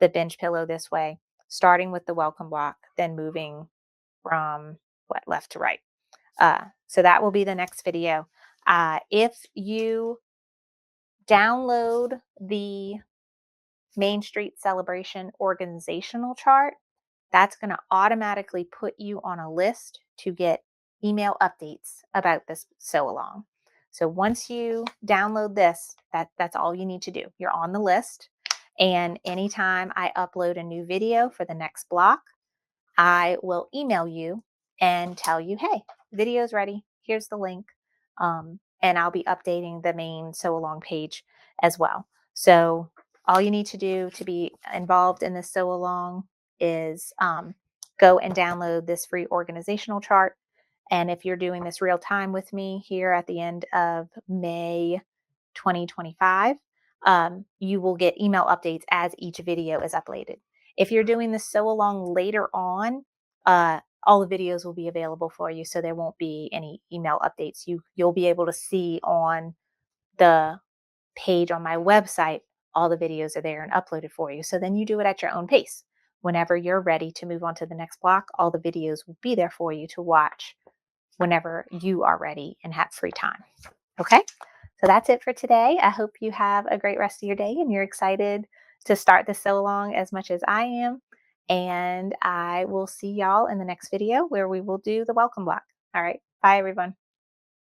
the bench pillow this way, starting with the welcome block, then moving from left to right. So that will be the next video. If you download the Main Street Celebration organizational chart, that's going to automatically put you on a list to get email updates about this sew along. So once you download this, that's all you need to do. You're on the list. And anytime I upload a new video for the next block, I will email you and tell you, hey, video's ready. Here's the link. And I'll be updating the main sew along page as well. So all you need to do to be involved in this sew along is go and download this free organizational chart. And if you're doing this real time with me here at the end of May 2025, you will get email updates as each video is uploaded. If you're doing this sew along later on, all the videos will be available for you, so there won't be any email updates. You'll be able to see on the page on my website, all the videos are there and uploaded for you. So then you do it at your own pace. Whenever you're ready to move on to the next block, all the videos will be there for you to watch whenever you are ready and have free time. Okay? So that's it for today. I hope you have a great rest of your day and you're excited to start the sew along as much as I am. And I will see y'all in the next video where we will do the welcome block. All right. Bye, everyone.